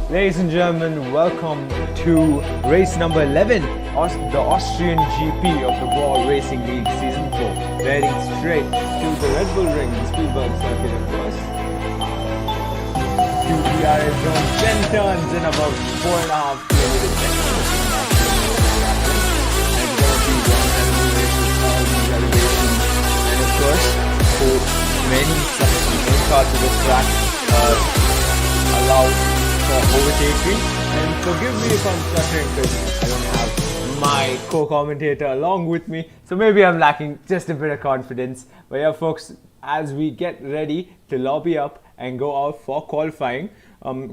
Ladies and gentlemen, welcome to race number 11, the Austrian GP of the Bwoah Racing League Season 4, heading straight to the Red Bull Ring, the Spielberg circuit of course. QPRA zone, 10 turns in about 4.5 kilometers. And it's going to be one race with all these elevations. And of course, for many main parts of the track allow for overtaking, and forgive me if I'm stuttering because I don't have my co-commentator along with me, so maybe I'm lacking just a bit of confidence. But yeah folks, as we get ready to lobby up and go out for qualifying,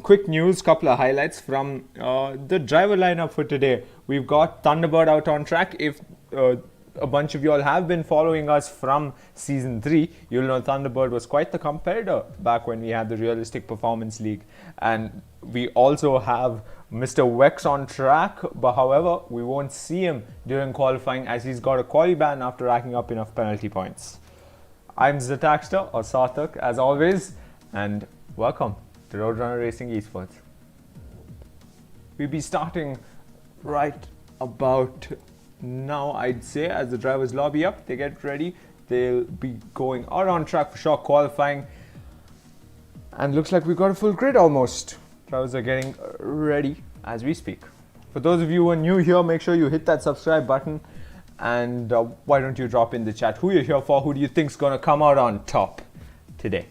quick news, couple of highlights from the driver lineup for today. We've got Thunderbird out on track. If a bunch of you all have been following us from season 3, you'll know Thunderbird was quite the competitor back when we had the Realistic Performance League. And we also have Mr. Wex on track, but however, we won't see him during qualifying as he's got a quali ban after racking up enough penalty points. I'm Zataxter, or Sarthak, as always, and welcome to Roadrunner Racing Esports. We'll be starting right about now, I'd say, as the drivers lobby up, they get ready. They'll be going out on track for short qualifying, and looks like we've got a full grid almost. Drivers are getting ready as we speak. For those of you who are new here, make sure you hit that subscribe button, and why don't you drop in the chat who you're here for, who do you think's gonna come out on top today.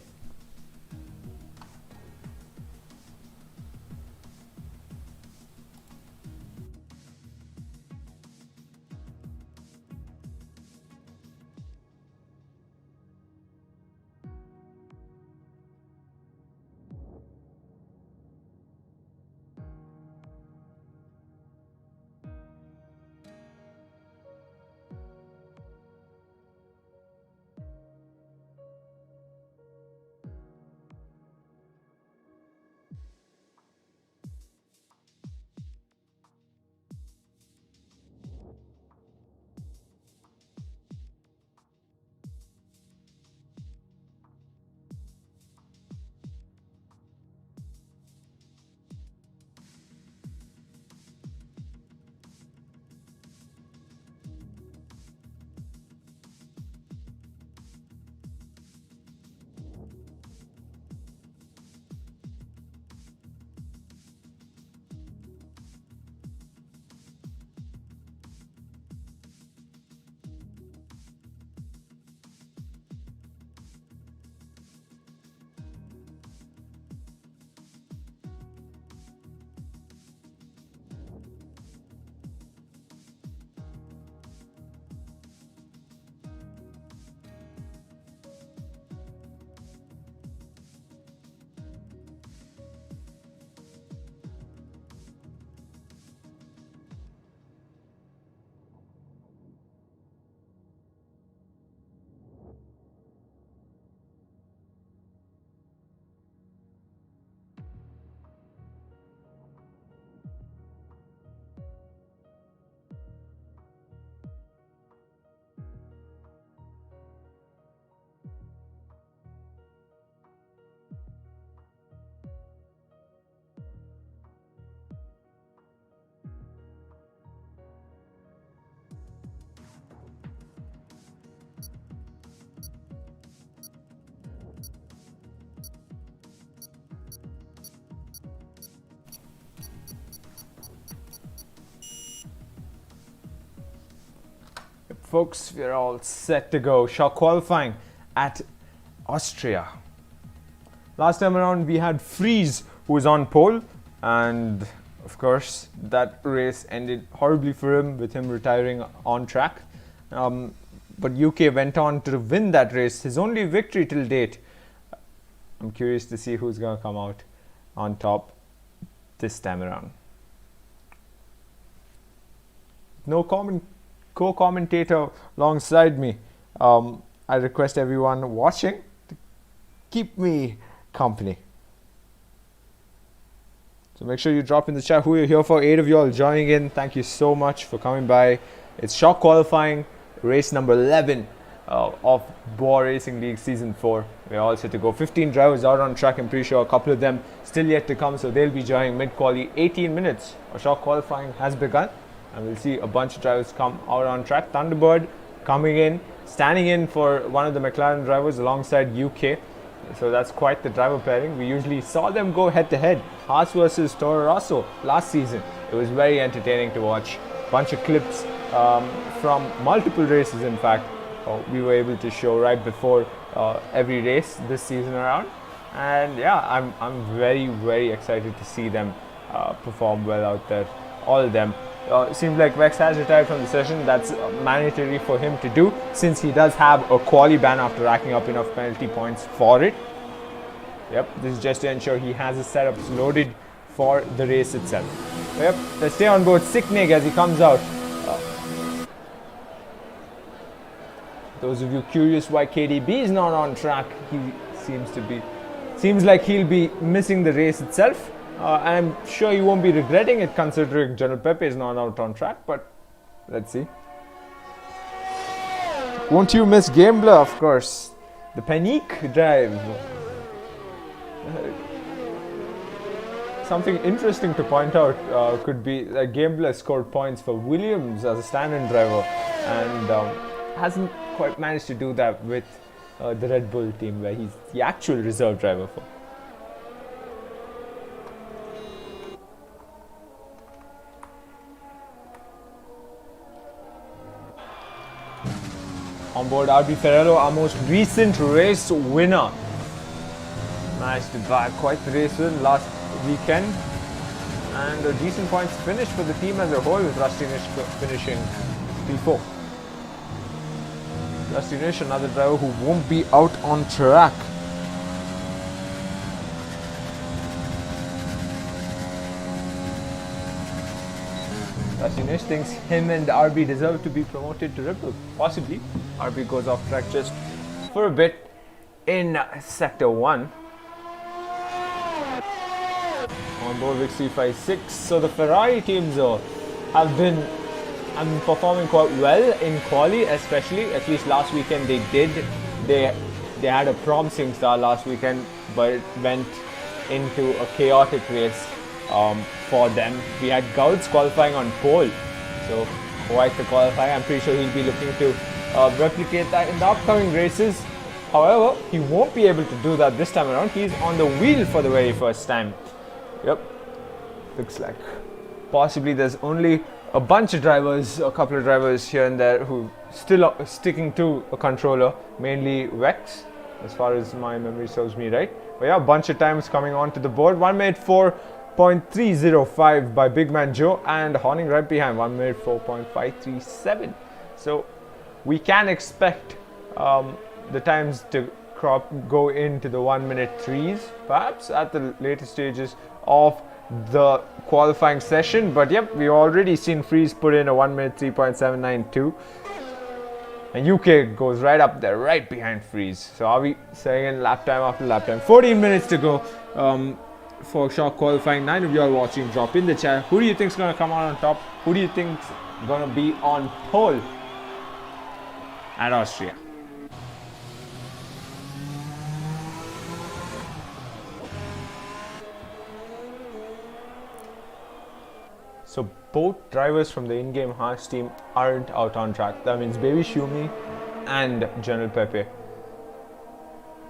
folks, we're all set to go. Shock qualifying at Austria. Last time around we had Fries who was on pole, and of course that race ended horribly for him with him retiring on track. But UK went on to win that race, his only victory till date. I'm curious to see who's going to come out on top this time around. No co-commentator alongside me. I request everyone watching to keep me company. So make sure you drop in the chat who you're here for. 8 of you all joining in. Thank you so much for coming by. It's shock qualifying, race number 11 of Bwoah Racing League Season 4. We're all set to go. 15 drivers out on track. I'm pretty sure a couple of them still yet to come, so they'll be joining mid-quali. 18 minutes of shock qualifying has begun, and we'll see a bunch of drivers come out on track. Thunderbird coming in, standing in for one of the McLaren drivers alongside UK. So that's quite the driver pairing. We usually saw them go head-to-head. Haas versus Toro Rosso last season. It was very entertaining to watch. Bunch of clips from multiple races, in fact, we were able to show right before every race this season around. And yeah, I'm very, very excited to see them perform well out there. All of them. It seems like Vex has retired from the session. That's mandatory for him to do, since he does have a quali ban after racking up enough penalty points for it. Yep, this is just to ensure he has his setups loaded for the race itself. Yep, let's stay on board Sicknig as he comes out. Those of you curious why KDB is not on track, he seems like he'll be missing the race itself. I'm sure you won't be regretting it, considering General Pepe is not out on track, but let's see. Won't you miss Gambler? Of course. The Panique drive. Something interesting to point out could be that Gambler scored points for Williams as a stand-in driver, and hasn't quite managed to do that with the Red Bull team, where he's the actual reserve driver for. On board RB Ferrero, our most recent race winner. Managed to bag quite the race win last weekend, and a decent points finish for the team as a whole, with Rusty Nish finishing P4. Rusty Nish, another driver who won't be out on track. Rusty Nish thinks him and RB deserve to be promoted to Red Bull. Possibly. RB goes off track just for a bit in Sector 1. On board Vic 356. So the Ferrari teams have been performing quite well in quali, especially. At least last weekend they did. They had a promising start last weekend, but it went into a chaotic race for them. We had Gouts qualifying on pole, so quite the qualifying. I'm pretty sure he'll be looking to replicate that in the upcoming races. However, he won't be able to do that this time around. He's on the wheel for the very first time. Yep, looks like possibly there's only a bunch of drivers, a couple of drivers here and there who still are sticking to a controller, mainly Vex, as far as my memory serves me right. But yeah, a bunch of times coming onto the board. 1 minute 4.305 by Big Man Joe, and Horning right behind, 1 minute 4.537. So we can expect the times to go into the 1 minute 3s perhaps at the later stages of the qualifying session. But yep, we've already seen Freeze put in a 1 minute 3.792, and UK goes right up there, right behind Freeze. So are we saying in lap time after lap time? 14 minutes to go for shock qualifying. 9 of you are watching. Drop in the chat. Who do you think is going to come out on top? Who do you think is going to be on pole at Austria? So both drivers from the in-game Haas team aren't out on track. That means Baby Shumi and General Pepe.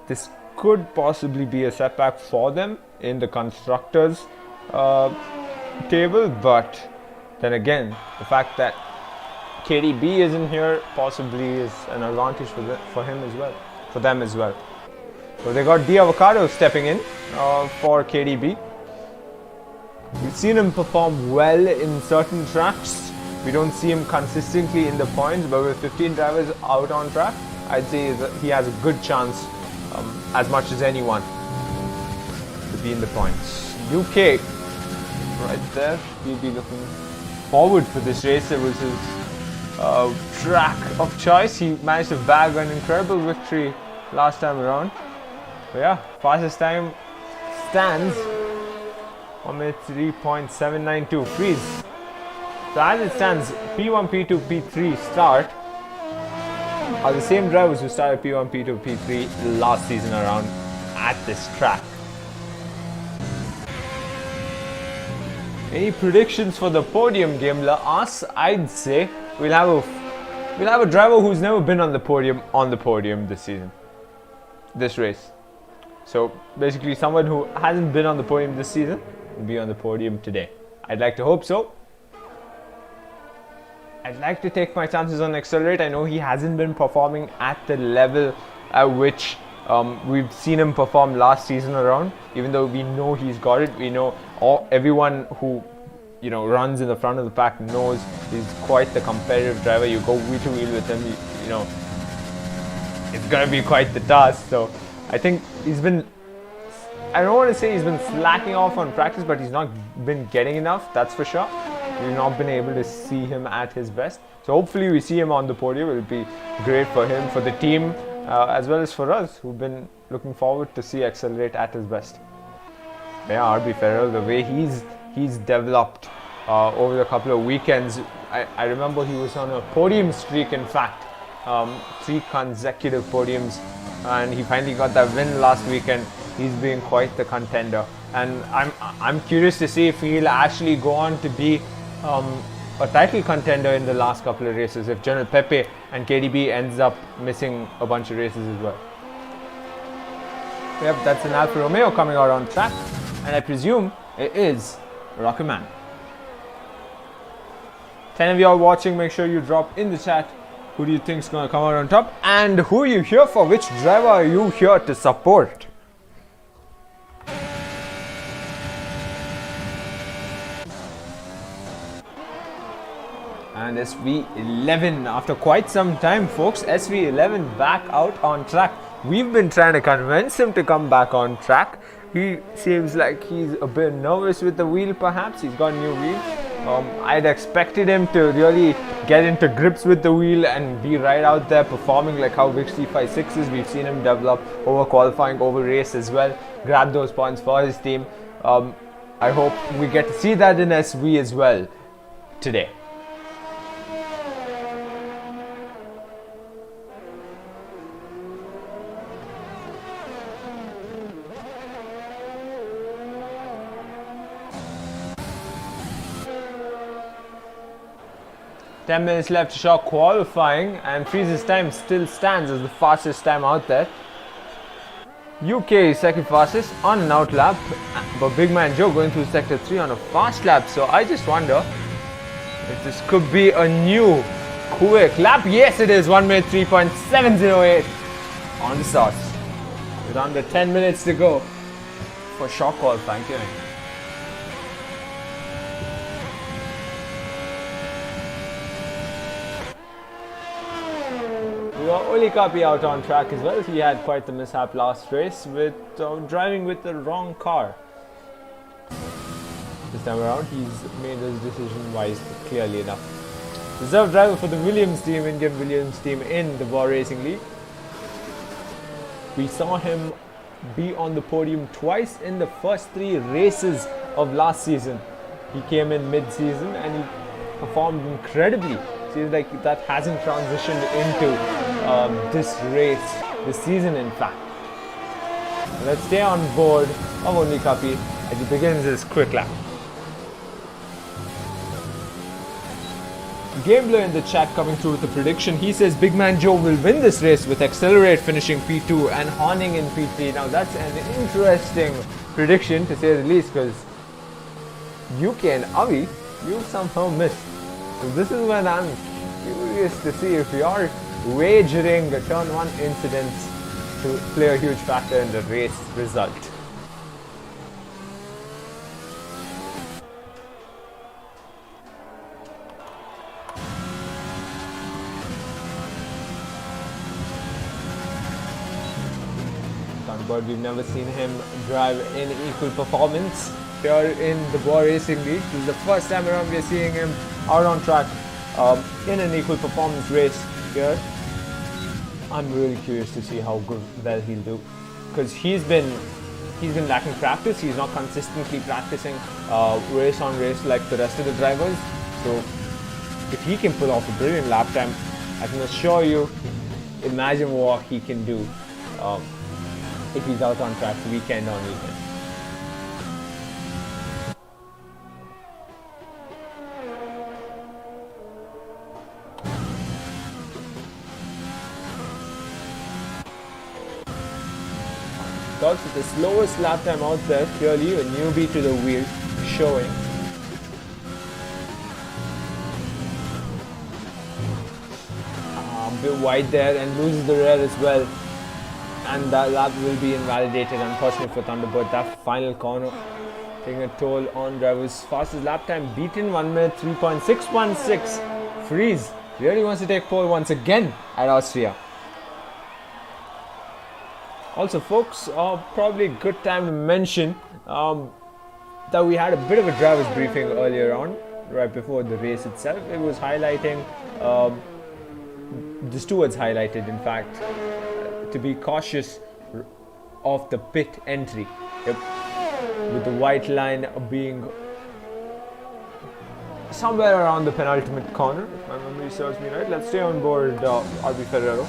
This could possibly be a setback for them in the constructors table, but then again, the fact that KDB isn't here, possibly is an advantage for him as well, for them as well. So they got the Avocado stepping in for KDB. We've seen him perform well in certain tracks. We don't see him consistently in the points, but with 15 drivers out on track, I'd say that he has a good chance, as much as anyone, to be in the points. UK, right there, he'll be looking forward for this race. It was his track of choice. He managed to bag an incredible victory last time around. But yeah, fastest time stands 1 minute 3.792 freeze. So as it stands, P1, P2, P3 start are the same drivers who started P1, P2, P3 last season around at this track. Any predictions for the podium, Gamler asks? I'd say we'll have a driver who's never been on the podium this season, this race. So basically someone who hasn't been on the podium this season will be on the podium today. I'd like to hope so. I'd like to take my chances on Accelerate. I know he hasn't been performing at the level at which we've seen him perform last season around. Even though we know he's got it, we know everyone who runs in the front of the pack knows he's quite the competitive driver. You go wheel to wheel with him, it's gonna be quite the task. So I think he's been, I don't want to say he's been slacking off on practice, but he's not been getting enough, that's for sure. We've not been able to see him at his best. So hopefully we see him on the podium. It will be great for him, for the team, as well as for us who've been looking forward to see Accelerate at his best. Yeah, RB Ferrell, the way he's developed over the couple of weekends. I remember he was on a podium streak, in fact, 3 consecutive podiums, and he finally got that win last weekend. He's been quite the contender, and I'm curious to see if he'll actually go on to be a title contender in the last couple of races if General Pepe and KDB ends up missing a bunch of races as well. Yep, that's an Alfa Romeo coming out on track, and I presume it is Rocket Man. 10 of you are watching, make sure you drop in the chat who do you think is going to come out on top and who are you here for, which driver are you here to support. And SV11, after quite some time folks, SV11 back out on track. We've been trying to convince him to come back on track. He seems like he's a bit nervous with the wheel perhaps. He's got new wheels. I'd expected him to really get into grips with the wheel and be right out there performing like how Vic C56 is. We've seen him develop over qualifying, over race as well. Grab those points for his team. I hope we get to see that in SV as well today. Ten minutes left to show qualifying, and Freeze's time still stands as the fastest time out there. UK is second fastest on an out lap, but Big Man Joe going through sector 3 on a fast lap. So I just wonder if this could be a new quick lap. Yes, it is 1 minute 3.708 on the sauce. With under 10 minutes to go for short qualifying. We got Oli Kapi out on track as well. He had quite the mishap last race with driving with the wrong car. This time around, he's made his decision wisely, clearly enough. Reserve driver for the Williams team, Indian Williams team in the Bwoah Racing League. We saw him be on the podium twice in the first 3 races of last season. He came in mid-season and he performed incredibly. Seems like that hasn't transitioned into this race, this season in fact. Let's stay on board of Oli Kapi as he begins his quick lap. Gambler in the chat coming through with a prediction. He says Big Man Joe will win this race with Accelerate finishing P2 and Horning in P3. Now that's an interesting prediction to say the least, because UK and Avi, you somehow missed. So this is when I'm curious to see if you're wagering the turn 1 incidents to play a huge factor in the race result. But we've never seen him drive in equal performance here in the Bwoah Racing League. This is the first time around we're seeing him out on track in an equal performance race here. I'm really curious to see how well he'll do, because he's been lacking practice. He's not consistently practicing race on race like the rest of the drivers. So if he can pull off a brilliant lap time, I can assure you, imagine what he can do if he's out on track weekend on weekend. Starts with the slowest lap time out there, clearly a newbie to the wheel showing. A bit wide there and loses the rear as well. And that lap will be invalidated, unfortunately for Thunderbird. That final corner taking a toll on drivers. Fastest lap time beaten, 1 minute 3.616. Freeze really wants to take pole once again at Austria. Also, folks, probably a good time to mention that we had a bit of a driver's briefing earlier on, right before the race itself. It was highlighting, the stewards highlighted, in fact, to be cautious of the pit entry. Yep. With the white line being somewhere around the penultimate corner, if my memory serves me right. Let's stay on board RB Ferrero.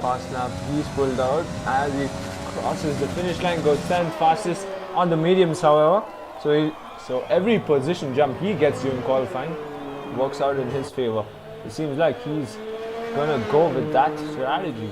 Fast lap, he's pulled out as he crosses the finish line, goes 7th fastest on the mediums, however. So every position jump he gets during qualifying works out in his favor. It seems like he's gonna go with that strategy.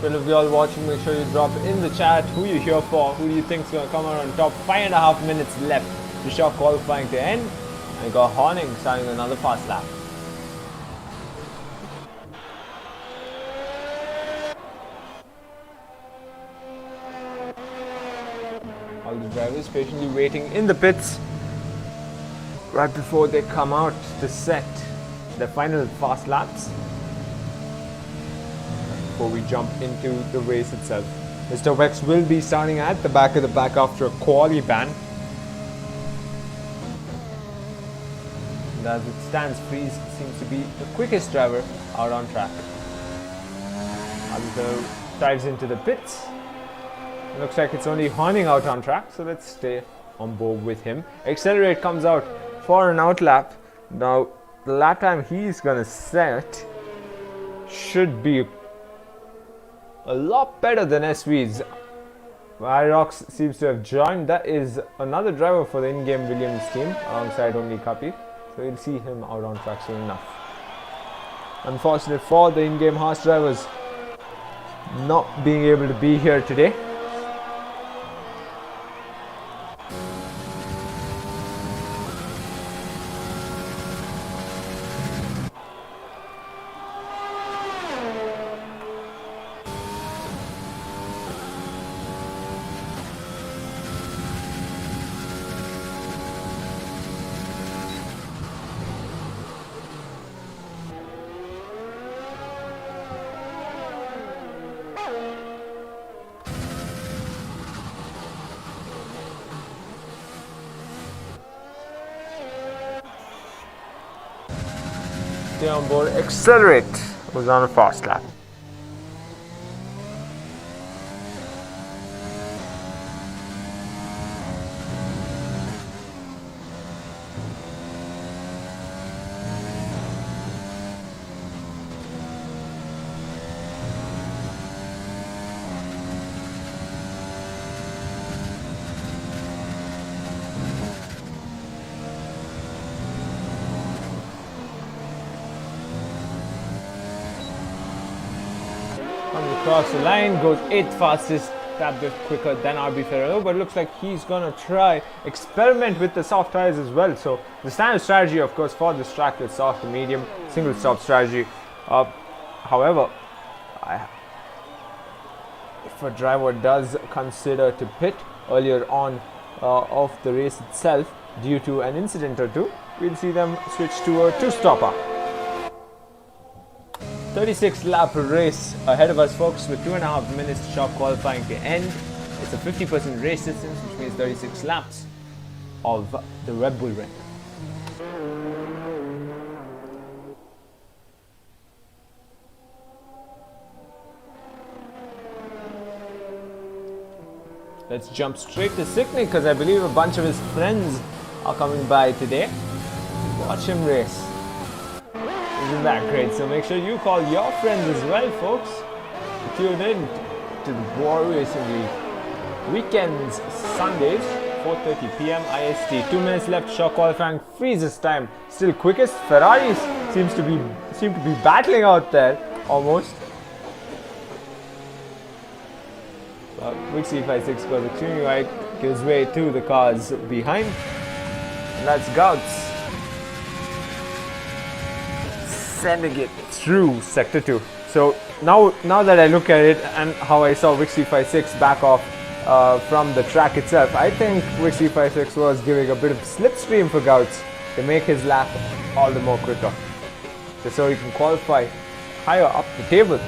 Well, if you're all watching, make sure you drop in the chat who you're here for, who do you think is going to come out on top. 5.5 minutes left to show qualifying to end. And you got Horning starting another fast lap. All the drivers patiently waiting in the pits right before they come out to set their final fast laps. Before we jump into the race itself. Mr. Wex will be starting at the back of the pack after a quali ban. And as it stands, Freeze seems to be the quickest driver out on track. Aldo dives into the pits. Looks like it's only Horning out on track, so let's stay on board with him. Accelerate comes out for an out lap. Now, the lap time he's gonna set should be a lot better than SV's. Irox seems to have joined. That is another driver for the in-game Williams team alongside only Kapi. So you'll see him out on track soon enough. Unfortunate for the in-game Haas drivers not being able to be here today. Stay on board, accelerate was on a fast lap. across the line, goes 8th fastest, that bit quicker than RB Ferrello, but looks like he's gonna try experiment with the soft tires as well. So the standard strategy, of course, for this track is soft to medium, single stop strategy. However, if a driver does consider to pit earlier on of the race itself due to an incident or two, we'll see them switch to a two-stopper. 36 lap race ahead of us, folks, with 2.5 minutes to shop qualifying to end. It's a 50% race distance, which means 36 laps of the Red Bull Ring. Let's jump straight to Sicknick because I believe a bunch of his friends are coming by today. Watch him race. Isn't that great? So make sure you call your friends as well, folks. Tune in to the Bwoah Racing League. Weekends, Sundays, 4:30 p.m. IST. 2 minutes left. Short qualifying freezes time. Still quickest. Ferraris seem to be battling out there almost. Quick C56 goes extremely wide, gives way to the cars behind. And that's Gouts sending it through sector 2. So now that I look at it and how I saw Vic C56 back off from the track itself, I think Vic C56 was giving a bit of slipstream for Gouts to make his lap all the more quicker, just so he can qualify higher up the table.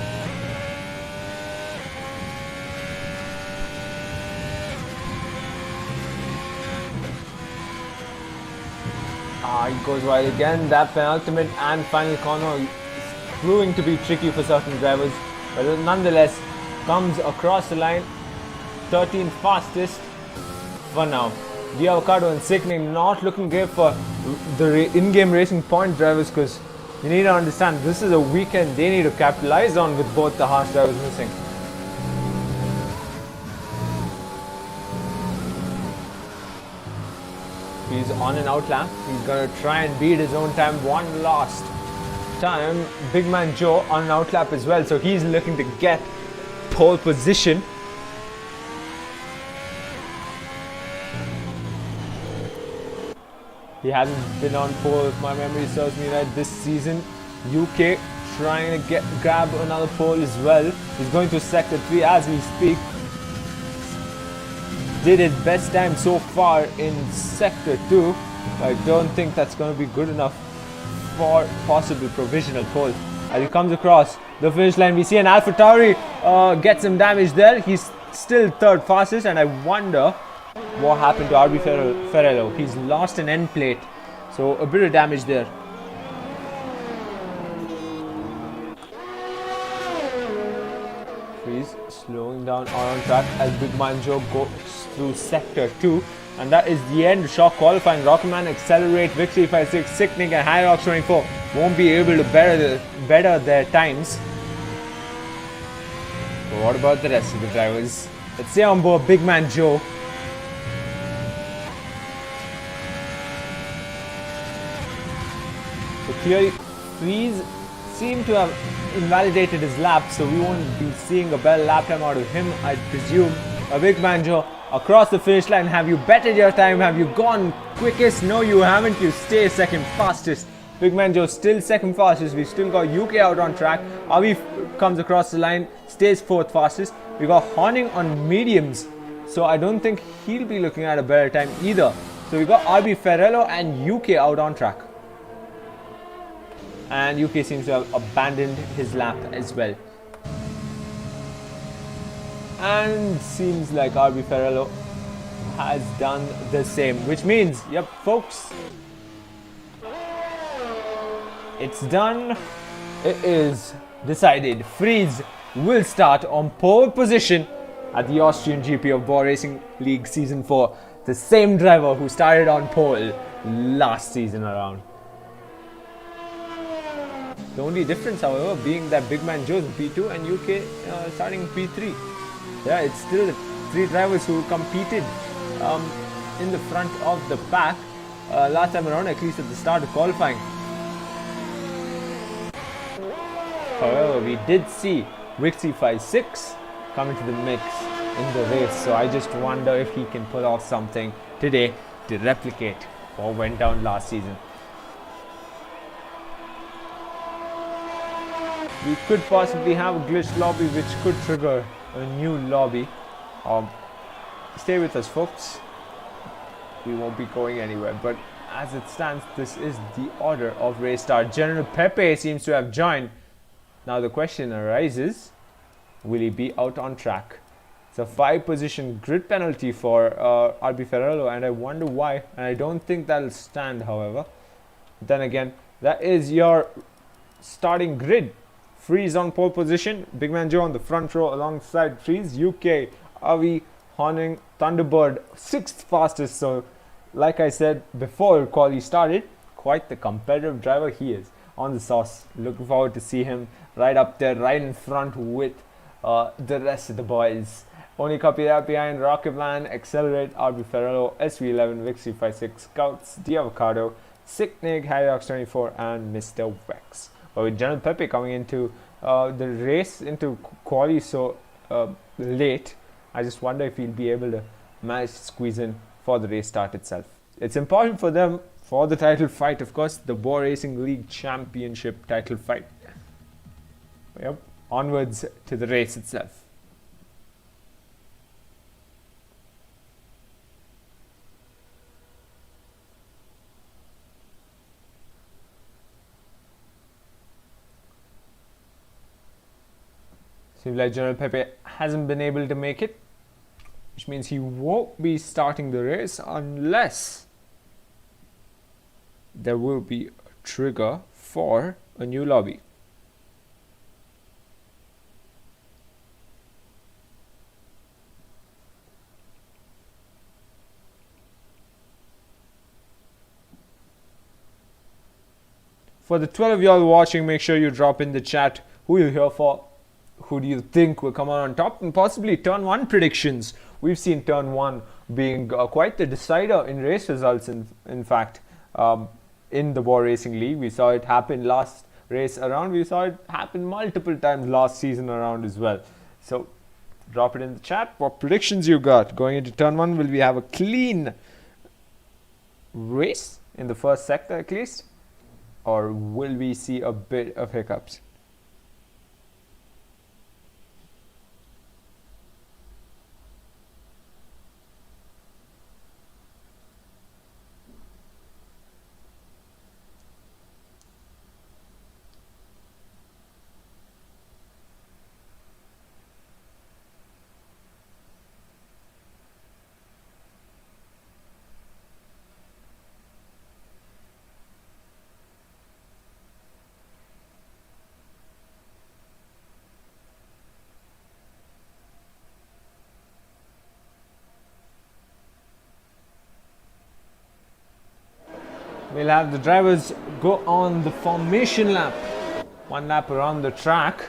He goes wide again. That penultimate and final corner is proving to be tricky for certain drivers, but nonetheless comes across the line. 13th fastest for now. Avocado and Sicknick not looking great for the in-game racing point drivers, because you need to understand this is a weekend they need to capitalize on with both the harsh drivers missing. He's on an out lap. He's going to try and beat his own time one last time. Big man Joe on an out lap as well. So he's looking to get pole position. He hasn't been on pole, if my memory serves me right, this season. UK trying to grab another pole as well. He's going to sector 3 as we speak. Did his best time so far in sector 2. I don't think that's going to be good enough for possible provisional pole. As he comes across the finish line, we see an AlphaTauri get some damage there. He's still 3rd fastest, and I wonder what happened to RB Ferrello. He's lost an end plate, so a bit of damage there. He's slowing down on track as Big Man Joe goes through sector 2, and that is the end. Short qualifying. Rocketman Accelerate, Victory 56, Sicknick and High Rocks 24 won't be able to better their times. But what about the rest of the drivers? Let's say on board Big Man Joe. So clearly Freeze seemed to have invalidated his lap, so we won't be seeing a better lap time out of him, I presume. A Big Man Joe across the finish line. Have you bettered your time? Have you gone quickest? No, you haven't. You stay 2nd fastest. Big Man Joe still 2nd fastest. We've still got UK out on track. Avi comes across the line, stays 4th fastest. We got Horning on mediums, so I don't think he'll be looking at a better time either. So we got RB Ferrello and UK out on track. And UK seems to have abandoned his lap as well. And seems like RB Ferrello has done the same, which means, yep, folks, it's done. It is decided. Freeze will start on pole position at the Austrian GP of Bwoah Racing League Season 4. The same driver who started on pole last season around. The only difference, however, being that Big Man Joe's P2 and UK starting P3. Yeah, it's still the 3 drivers who competed in the front of the pack last time around, at least at the start of qualifying. However, we did see Wixie56 coming to the mix in the race. So I just wonder if he can pull off something today to replicate what went down last season. We could possibly have a glitched lobby which could trigger a new lobby. Stay with us, folks. We won't be going anywhere, but as it stands, this is the order of race start. General Pepe seems to have joined. Now the question arises, will he be out on track? It's a 5-position grid penalty for RB Ferrello, and I wonder why. And I don't think that'll stand, however. Then again, that is your starting grid. Freeze on pole position. Big Man Joe on the front row alongside Freeze. UK, Avi, Horning, Thunderbird, 6th fastest. So, like I said before quali started, quite the competitive driver he is on the sauce. Looking forward to see him right up there, right in front with the rest of the boys. Only copy that behind Rocketman, Accelerate, RB Ferrello, SV11, Vixie56, Scouts, The Avocado, Sicknig, Harryox24, and Mr. Vex. But with General Pepe coming into the race, into quali so late, I just wonder if he'll be able to manage to squeeze in for the race start itself. It's important for them for the title fight, of course, the Bwoah Racing League Championship title fight. Yep, onwards to the race itself. Seems like General Pepe hasn't been able to make it, which means he won't be starting the race unless there will be a trigger for a new lobby. For the 12 of y'all watching, make sure you drop in the chat who you're here for. Who do you think will come out on top, and possibly turn 1 predictions. We've seen turn 1 being quite the decider in race results. In fact, in the Bwoah Racing League, we saw it happen last race around. We saw it happen multiple times last season around as well. So drop it in the chat. What predictions you got going into turn 1? Will we have a clean race in the first sector at least, or will we see a bit of hiccups? We'll have the drivers go on the formation lap. 1 lap around the track.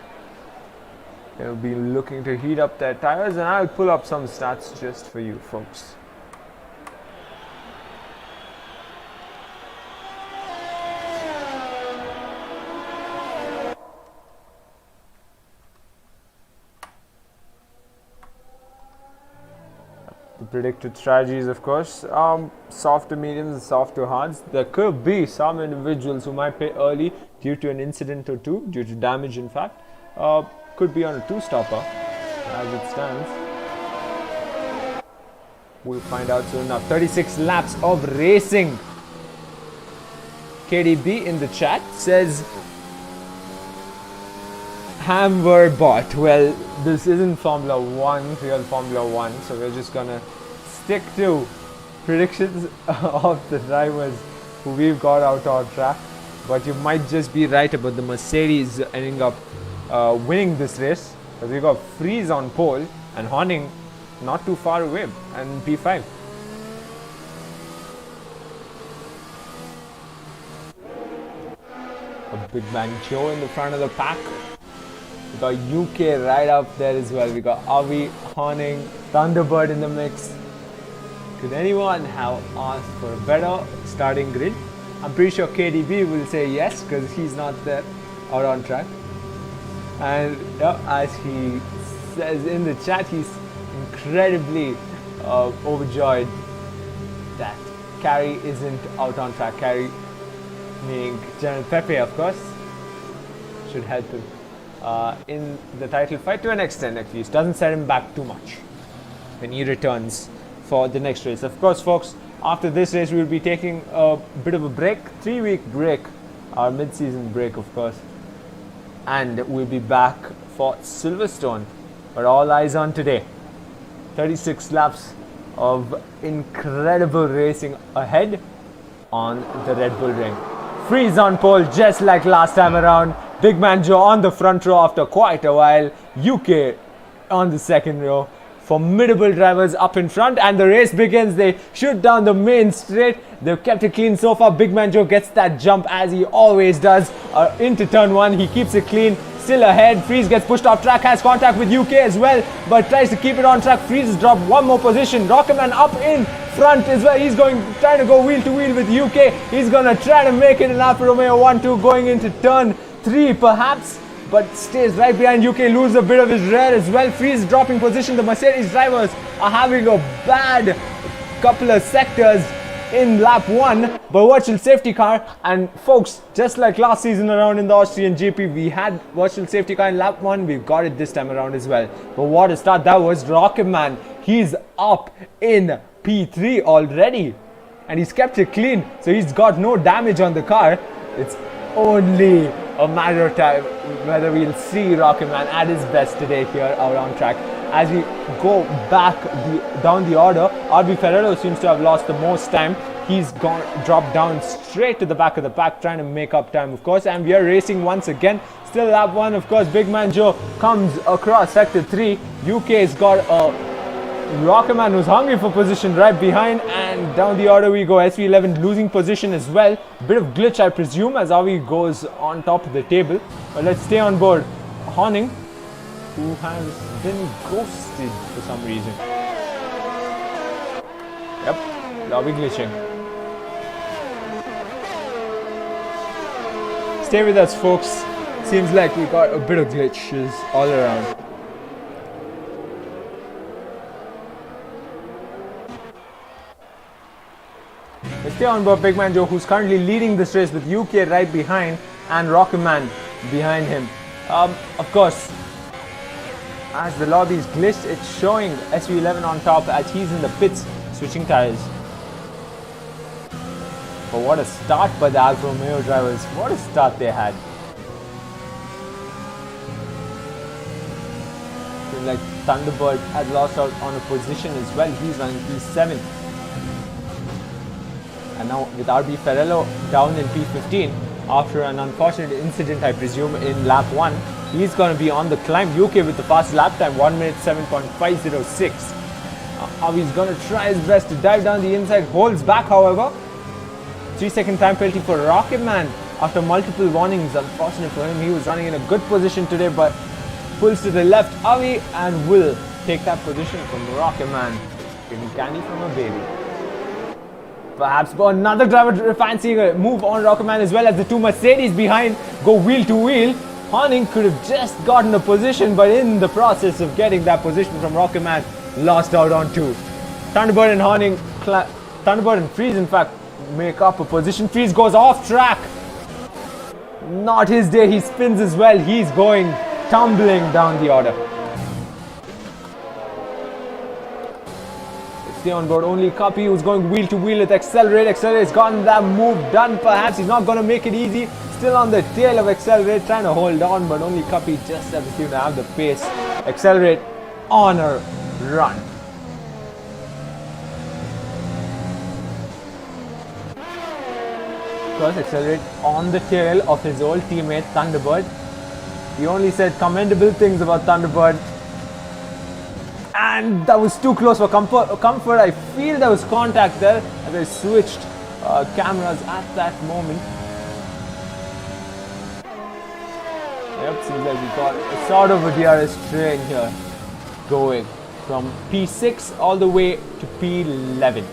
They'll be looking to heat up their tires, and I'll pull up some stats just for you folks. Predicted strategies, of course, soft to mediums and soft to hards. There could be some individuals who might pay early due to an incident or two, due to damage in fact. Could be on a 2-stopper as it stands. We'll find out soon enough. 36 laps of racing. KDB in the chat says Hamverbot. Well, this isn't Formula 1, real Formula 1, so we're just gonna stick to predictions of the drivers who we've got out on track. But you might just be right about the Mercedes ending up winning this race, because we got Freeze on pole and Horning not too far away and P5. A Big Man Joe in the front of the pack. We got UK right up there as well. We got Avi, Horning, Thunderbird in the mix. Could anyone have asked for a better starting grid? I'm pretty sure KDB will say yes, because he's not there out on track. And as he says in the chat, he's incredibly overjoyed that Carey isn't out on track. Carey, meaning General Pepe, of course, should help him in the title fight to an extent at least. Doesn't set him back too much when he returns for the next race. Of course, folks, after this race, we'll be taking a bit of a break, 3-week break, our mid-season break, of course. And we'll be back for Silverstone. But all eyes on today. 36 laps of incredible racing ahead on the Red Bull Ring. Freeze on pole just like last time around. Big Man Joe on the front row after quite a while. UK on the second row. Formidable drivers up in front, and the race begins. They shoot down the main straight. They've kept it clean so far. Big Man Joe gets that jump as he always does into turn 1. He keeps it clean. Still ahead. Freeze gets pushed off track, has contact with UK as well, but tries to keep it on track. Freeze has dropped one more position. Rockerman up in front as well. He's trying to go wheel to wheel with UK. He's gonna try to make it in Alfa Romeo 1-2 going into turn 3 perhaps, but stays right behind UK, loses a bit of his rear as well. Freeze dropping position. The Mercedes drivers are having a bad couple of sectors in lap 1, but virtual safety car. And folks, just like last season around in the Austrian GP, we had virtual safety car in lap 1. We've got it this time around as well. But what a start that was. Rocketman, he's up in P3 already, and he's kept it clean, so he's got no damage on the car. It's only a matter of time whether we'll see Rocketman at his best today here out on track. As we go back down the order, RB Ferrero seems to have lost the most time. He's dropped down straight to the back of the pack, trying to make up time, of course. And we are racing once again. Still lap 1, of course. Big Man Joe comes across sector 3. UK's got a Rocketman who's hungry for position right behind, and down the order we go. SV11 losing position as well. Bit of glitch, I presume, as Avi goes on top of the table. But let's stay on board. Horning, who has been ghosted for some reason. Yep, lobby glitching. Stay with us, folks. Seems like we got a bit of glitches all around. Let's stay on board Big Man Joe, who's currently leading this race with UK right behind and Rocketman behind him. Of course, as the lobby is glitched, it's showing SV11 on top as he's in the pits switching tires. But what a start by the Alfa Romeo drivers. What a start they had. Seems like Thunderbird had lost out on a position as well. He's running P7. And now with RB Ferrello down in P15 after an unfortunate incident, I presume, in lap 1, he's going to be on the climb. UK with the fast lap time, 1 minute 7.506. Avi's going to try his best to dive down the inside, holds back however. 3-second time penalty for Rocketman after multiple warnings. Unfortunate for him, he was running in a good position today, but pulls to the left. Avi and will take that position from Rocketman, getting candy from a baby. Perhaps but another driver fancying a move on Rocketman, as well as the two Mercedes behind go wheel to wheel. Horning could have just gotten a position, but in the process of getting that position from Rocketman, lost out on 2. Thunderbird and Horning, Thunderbird and Freeze in fact make up a position. Freeze goes off track. Not his day, he spins as well. He's going tumbling down the order. Stay on board only Cuppy, who's going wheel to wheel with Accelerate. Accelerate's gotten that move done. Perhaps he's not going to make it easy. Still on the tail of Accelerate, trying to hold on, but only Cuppy just doesn't seem to have the pace. Accelerate on a run. First, Accelerate on the tail of his old teammate Thunderbird. He only said commendable things about Thunderbird. And that was too close for comfort. I feel there was contact there as I switched cameras at that moment. Yep, seems like we got a sort of a DRS train here going from P6 all the way to P11.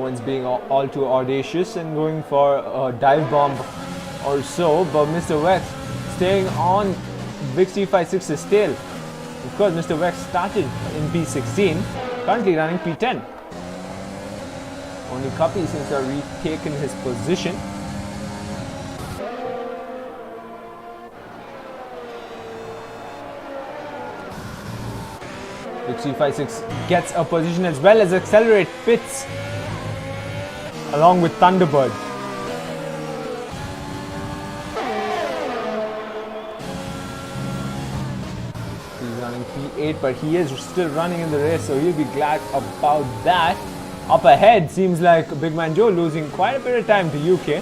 one's being all too audacious and going for a dive bomb or so, but Mr. Wex staying on Big C56's tail. Of course, Mr. Wex started in P16, currently running P10. Only Cuppy seems to have retaken his position. Big C56 gets a position as well as Accelerate pits along with Thunderbird. He's running P8, but he is still running in the race, so he'll be glad about that. Up ahead, seems like Big Man Joe losing quite a bit of time to UK.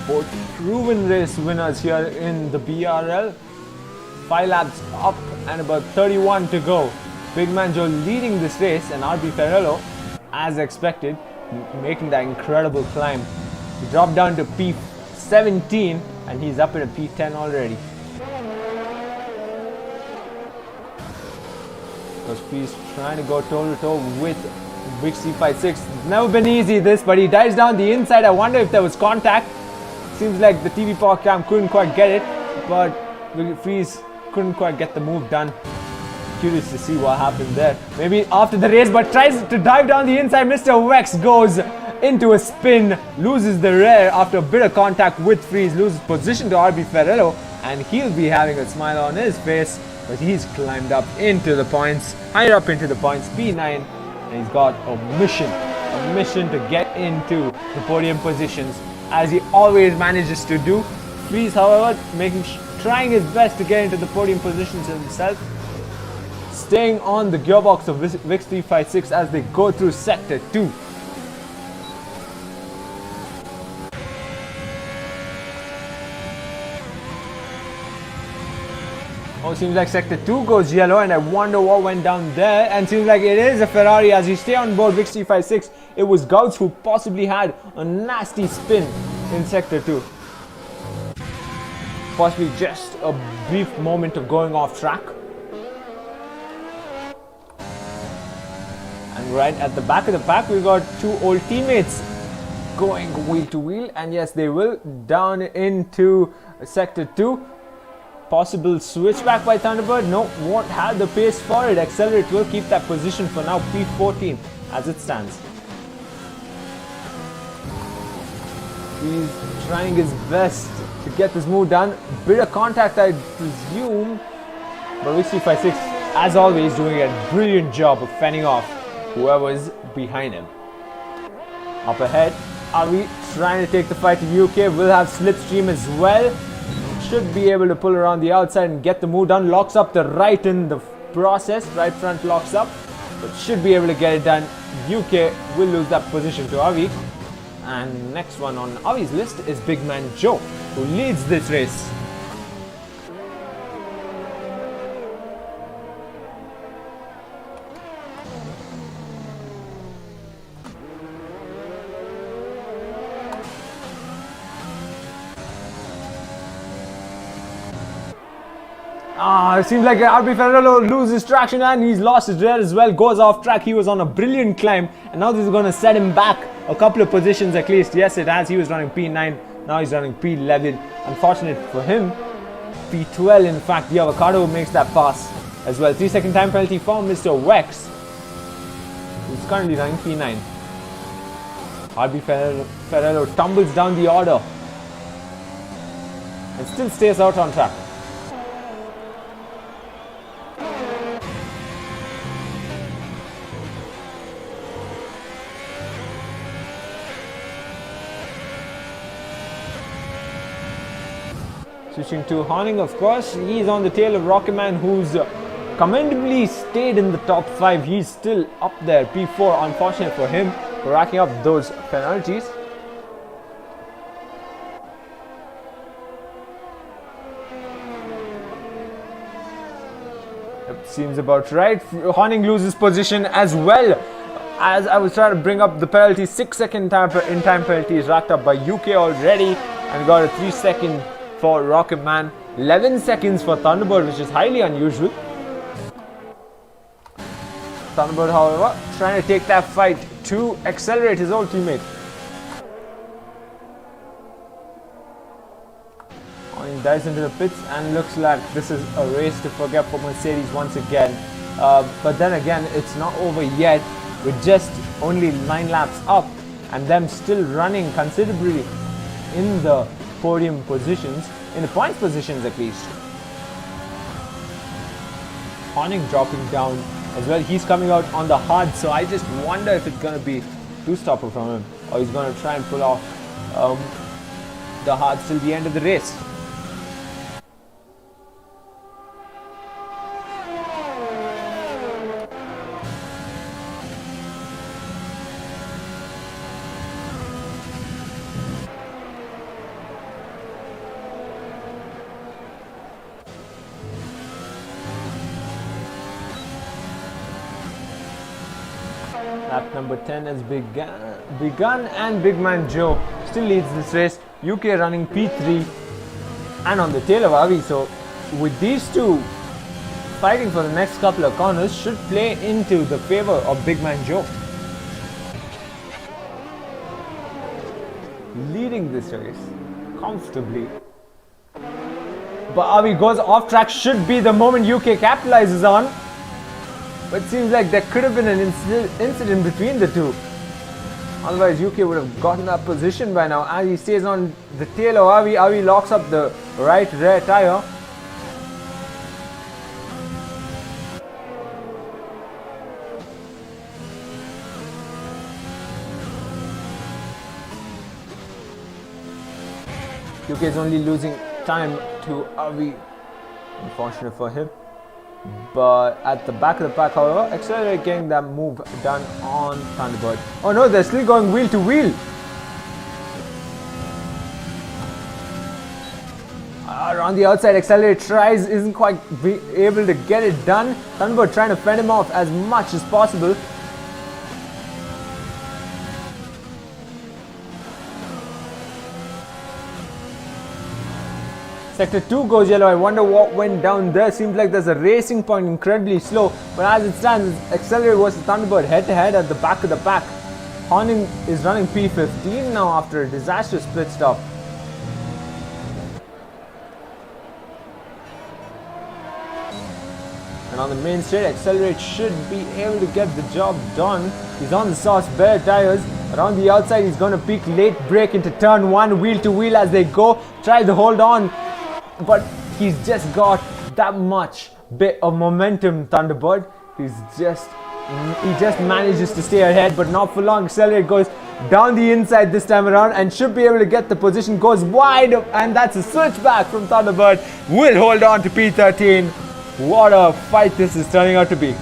Both proven race winners here in the BRL. 5 laps up and about 31 to go. Big Man Joe leading this race, and RB Ferrello, as expected, making that incredible climb. He dropped down to P17 and he's up in a P10 already. Because he's trying to go toe to toe with Big C56. It's never been easy this, but he dives down the inside. I wonder if there was contact. Seems like the TV power cam couldn't quite get it, but Freeze couldn't quite get the move done. Curious to see what happened there. Maybe after the race, but tries to dive down the inside. Mr. Wex goes into a spin, loses the rear after a bit of contact with Freeze, loses position to RB Ferrello, and he'll be having a smile on his face, but he's climbed up into the points, higher up into the points, P9, and he's got a mission to get into the podium positions, as he always manages to do. Freeze, however, trying his best to get into the podium positions himself, staying on the gearbox of Vix 356 as they go through Sector 2. Oh, seems like Sector 2 goes yellow, and I wonder what went down there. And seems like it is a Ferrari as you stay on board Vix 356. It was Gouts who possibly had a nasty spin in Sector 2. Possibly just a brief moment of going off track. And right at the back of the pack, we've got two old teammates going wheel to wheel. And yes, they will down into Sector 2. Possible switchback by Thunderbird. No, won't have the pace for it. Accelerate will keep that position for now, P14 as it stands. He's trying his best to get this move done. Bit of contact, I presume. But Vix 356, as always, doing a brilliant job of fending off whoever is behind him. Up ahead, are we trying to take the fight to UK? We'll have Slipstream as well. Should be able to pull around the outside and get the move done. Locks up the right in the process. Right front locks up, but should be able to get it done. UK will lose that position to Avi. And next one on Avi's list is Big Man Joe, who leads this race. It seems like RB Ferrello loses traction and he's lost his rear as well, goes off track. He was on a brilliant climb and now this is going to set him back a couple of positions at least. Yes, it has. He was running P9, now he's running P11. Unfortunate for him, P12 in fact. The Avocado makes that pass as well. 3-second time penalty for Mr. Wex, who's currently running P9. RB Ferrello tumbles down the order and still stays out on track. Switching to Horning, of course, he's on the tail of Rocketman, who's commendably stayed in the top 5. He's still up there, P4. Unfortunate for him for racking up those penalties. Yep, seems about right. Horning loses position as well. As I was trying to bring up the penalty, 6-second in time penalty is racked up by UK already, and got a 3-second for Rocketman. 11 seconds for Thunderbird, which is highly unusual. Thunderbird, however, trying to take that fight to accelerate his old teammate. He dives into the pits, and looks like this is a race to forget for Mercedes once again. But then again, it's not over yet. With just only 9 laps up and them still running considerably in the podium positions, in the points positions at least. Horning dropping down as well. He's coming out on the hard, so I just wonder if it's going to be two-stopper from him, or he's going to try and pull off the hard till the end of the race. Lap number 10 has begun and Big Man Joe still leads this race. UK running P3 and on the tail of Avi. So with these two fighting for the next couple of corners should play into the favor of Big Man Joe. Leading this race comfortably. But Avi goes off track, should be the moment UK capitalizes on. But it seems like there could have been an incident between the two. Otherwise, UK would have gotten that position by now. As he stays on the tail of Avi, Avi locks up the right rear tyre. UK is only losing time to Avi. Unfortunate for him. But at the back of the pack, however, Accelerate getting that move done on Thunderbird. Oh no, they're still going wheel to wheel. Around the outside, Accelerate tries, isn't quite able to get it done. Thunderbird trying to fend him off as much as possible. Sector 2 goes yellow. I wonder what went down there. Seems like there's a racing point, incredibly slow. But as it stands, Accelerate versus Thunderbird head to head at the back of the pack. Horning is running P15 now after a disastrous split stop. And on the main straight, Accelerate should be able to get the job done. He's on the sauce, bare tires. Around the outside, he's going to peak late brake into turn 1, wheel to wheel as they go. Tries to hold on, but he's just got that much bit of momentum, Thunderbird. He just manages to stay ahead, but not for long. Accelerate goes down the inside this time around and should be able to get the position. Goes wide, and that's a switchback from Thunderbird. Will hold on to P13. What a fight this is turning out to be.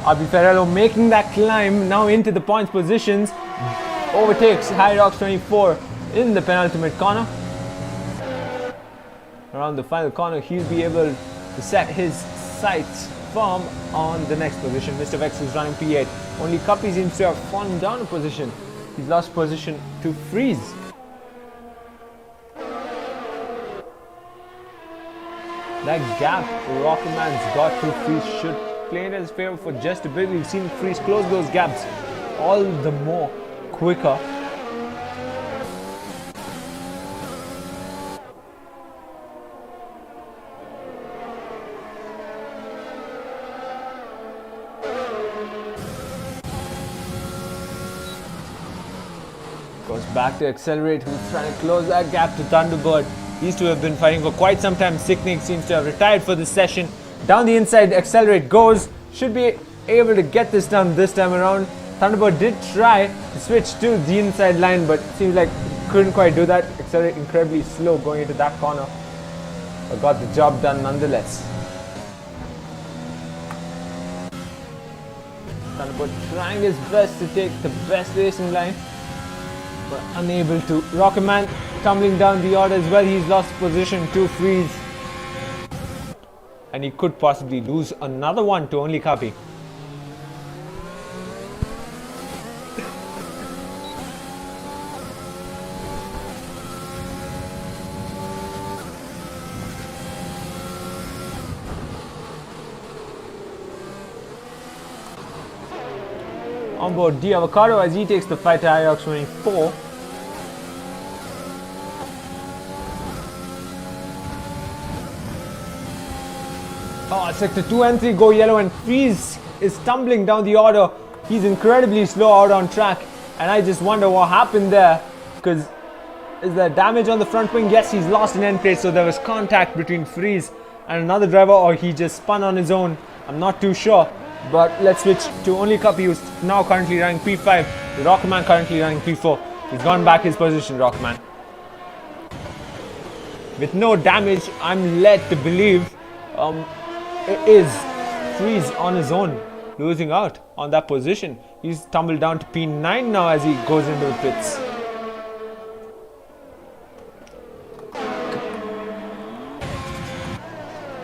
Abi Ferrello making that climb now into the points positions. Overtakes Harry Rocks 24 in the penultimate corner. Around the final corner, he'll be able to set his sights firm on the next position. Mr. Vex is running P8. Only Cuppy seems to have fallen down a position. He's lost position to Freeze. That gap Rocketman's got to Freeze should play in his favor for just a bit. We've seen Freeze close those gaps all the more quicker. Goes back to Accelerate, who's trying to close that gap to Thunderbird. These two have been fighting for quite some time. Sicknick seems to have retired for this session. Down the inside, Accelerate goes. Should be able to get this done this time around. Thunderbird did try to switch to the inside line, but seems like couldn't quite do that. Accelerate incredibly slow going into that corner, but got the job done nonetheless. Thunderbird trying his best to take the best racing line, but unable to. Rocketman tumbling down the order as well. He's lost position to Freeze. And he could possibly lose another one to only Kapi. On board D Avocado as he takes the fight to IOX 24. Sector 2 and 3 go yellow, and Freeze is tumbling down the order. He's incredibly slow out on track, and I just wonder what happened there, because is there damage on the front wing? Yes, he's lost an end plate, so there was contact between Freeze and another driver, or he just spun on his own. I'm not too sure. But let's switch to only Kapi, who's now currently running P5. The Rockman currently running P4. He's gone back his position, Rockman. With no damage, I'm led to believe it is Freeze on his own, losing out on that position. He's tumbled down to P9 now as he goes into the pits.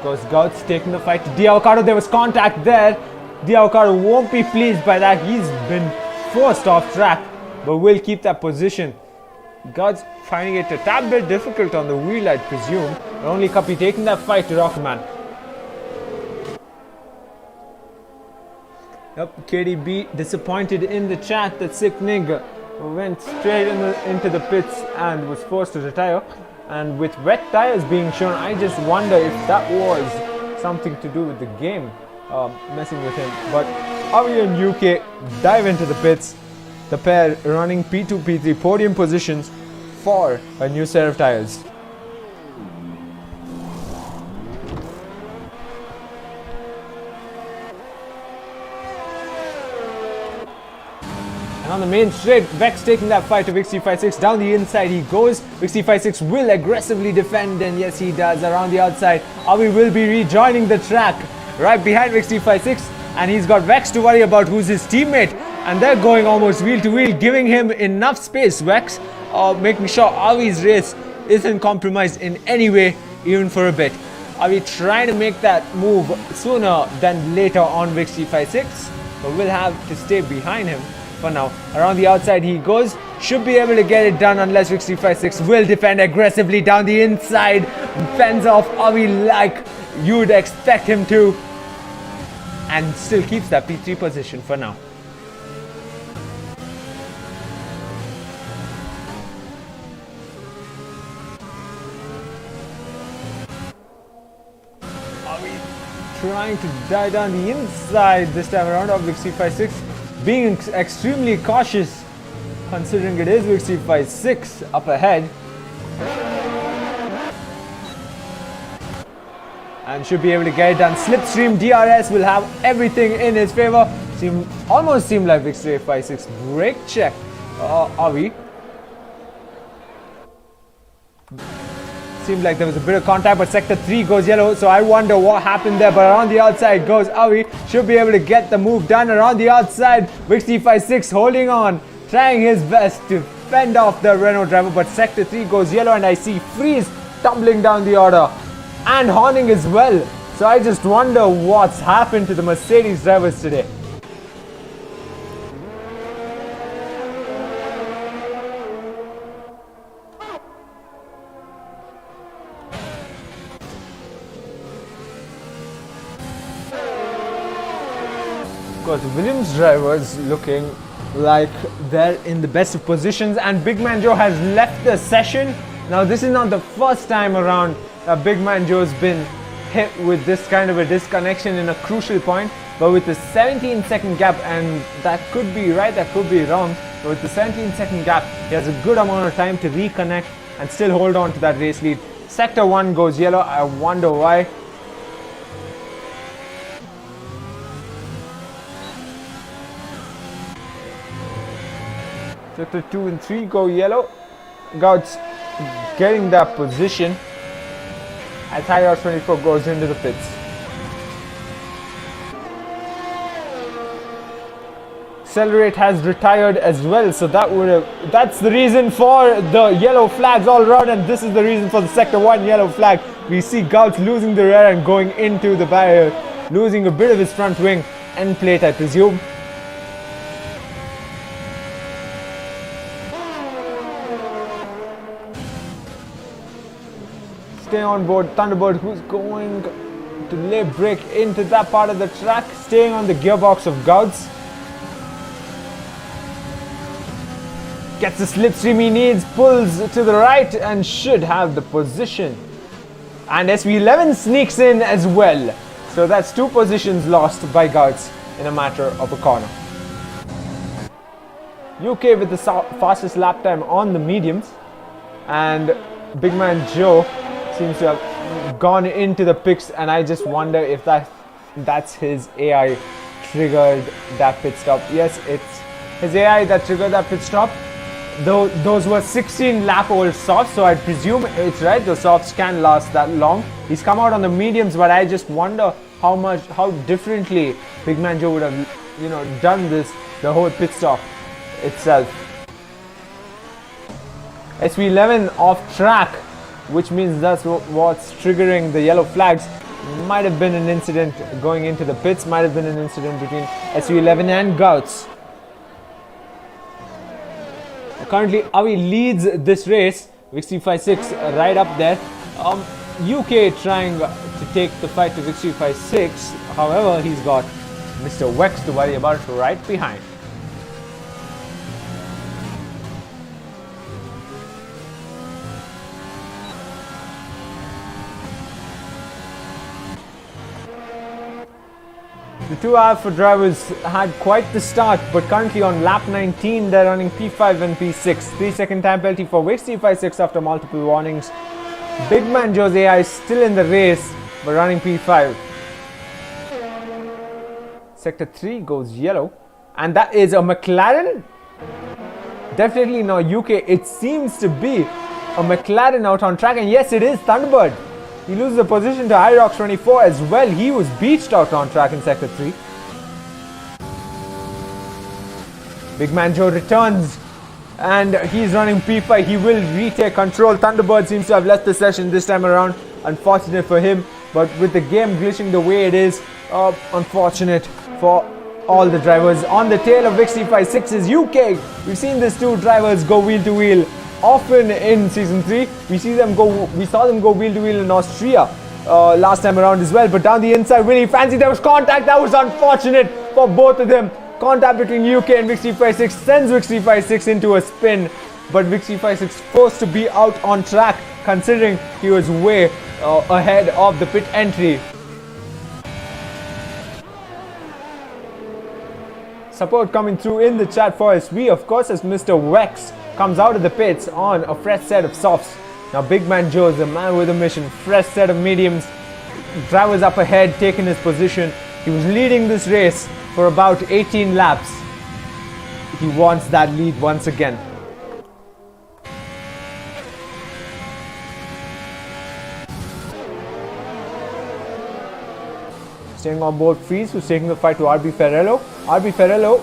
Goes Gouts taking the fight to D Avocado. There was contact there. D Avocado won't be pleased by that. He's been forced off track, but will keep that position. Gouts finding it a tad bit difficult on the wheel, I'd presume. But only Kapi taking that fight to Rockman. Yep, KDB disappointed in the chat that Sicknig went straight into the pits and was forced to retire. And with wet tires being shown, I just wonder if that was something to do with the game messing with him. But Avi and UK dive into the pits, the pair running P2, P3 podium positions for a new set of tires. And on the main straight, Vex taking that fight to Vixie56. Down the inside he goes. Vixie56 will aggressively defend, and yes he does. Around the outside, Avi will be rejoining the track right behind Vixie56, and he's got Vex to worry about, who's his teammate, and they're going almost wheel to wheel, giving him enough space, Vex, making sure Avi's race isn't compromised in any way, even for a bit. Avi trying to make that move sooner than later on Vixie56, but will have to stay behind him for now. Around the outside he goes, should be able to get it done unless Vixie56 will defend aggressively down the inside, fends off Avi like you would expect him to, and still keeps that P3 position for now. Avi trying to die down the inside this time around of Vixie56, being extremely cautious considering it is Vixie56 up ahead, and should be able to get it done. Slipstream DRS will have everything in his favor. Almost seemed like Vixie56 brake check Avi. Seemed like there was a bit of contact, but sector 3 goes yellow, so I wonder what happened there. But around the outside goes Avi, should be able to get the move done. Around the outside, Vixie56 holding on, trying his best to fend off the Renault driver, but sector 3 goes yellow, and I see Freeze tumbling down the order and horning as well. So I just wonder what's happened to the Mercedes drivers today. Because Williams drivers looking like they're in the best of positions, and Big Man Joe has left the session. Now this is not the first time around Big Man Joe's been hit with this kind of a disconnection in a crucial point, but with the 17-second gap, and that could be right, that could be wrong, but with the 17-second gap he has a good amount of time to reconnect and still hold on to that race lead. Sector 1 goes yellow, I wonder why. Sector 2 and 3 go yellow. Gouts getting that position as IOX 24 goes into the pits. accelerate has retired as well, so that's the reason for the yellow flags all around, and this is the reason for the sector 1 yellow flag. We see Gauss losing the rear and going into the barrier, losing a bit of his front wing end plate, I presume. Stay on board Thunderbird, who's going to lay brake into that part of the track, staying on the gearbox of Gauss. Gets the slipstream he needs, pulls to the right and should have the position. And SV11 sneaks in as well. So that's 2 positions lost by Gauss in a matter of a corner. UK with the fastest lap time on the mediums, and Big Man Joe seems to have gone into the pits, and I just wonder if that's his AI triggered that pit stop. Yes, it's his AI that triggered that pit stop. Though those were 16 lap old softs, so I presume it's right, the softs can last that long. He's come out on the mediums, but I just wonder how differently Big Man Joe would have done the whole pit stop itself. SV11 off track, which means that's what's triggering the yellow flags. Might have been an incident going into the pits, might have been an incident between SV11 and Gauss. Currently Avi leads this race, Vixie56 right up there. UK trying to take the fight to Vixie56, however he's got Mr. Wex to worry about right behind. The 2 Alpha drivers had quite the start, but currently on lap 19 they're running P5 and P6. 3-second time penalty for Vixie56 after multiple warnings. Big Man Joe's AI is still in the race, but running P5. Sector 3 goes yellow, and that is a McLaren. Definitely not UK. It seems to be a McLaren out on track, and yes, it is Thunderbird. He loses the position to IROX 24 as well. He was beached out on track in Sector 3. Big Man Joe returns and he's running P5. He will retake control. Thunderbird seems to have left the session this time around. Unfortunate for him, but with the game glitching the way it is, unfortunate for all the drivers. On the tail of Vixie56 is UK. We've seen these 2 drivers go wheel to wheel often in season 3. We saw them go wheel to wheel in Austria last time around as well. But down the inside, Willie Fancy, there was contact. That was unfortunate for both of them. Contact between UK and Vixie56 sends Vixie56 into a spin, but Vixie56 forced to be out on track considering he was way ahead of the pit entry. Support coming through in the chat for SV, of course, as Mr. Wex comes out of the pits on a fresh set of softs. Now Big Man Joe is the man with a mission. Fresh set of mediums. Drivers up ahead taking his position. He was leading this race for about 18 laps. He wants that lead once again. Staying on board Freeze, who's taking the fight to RB Ferrello. RB Ferrello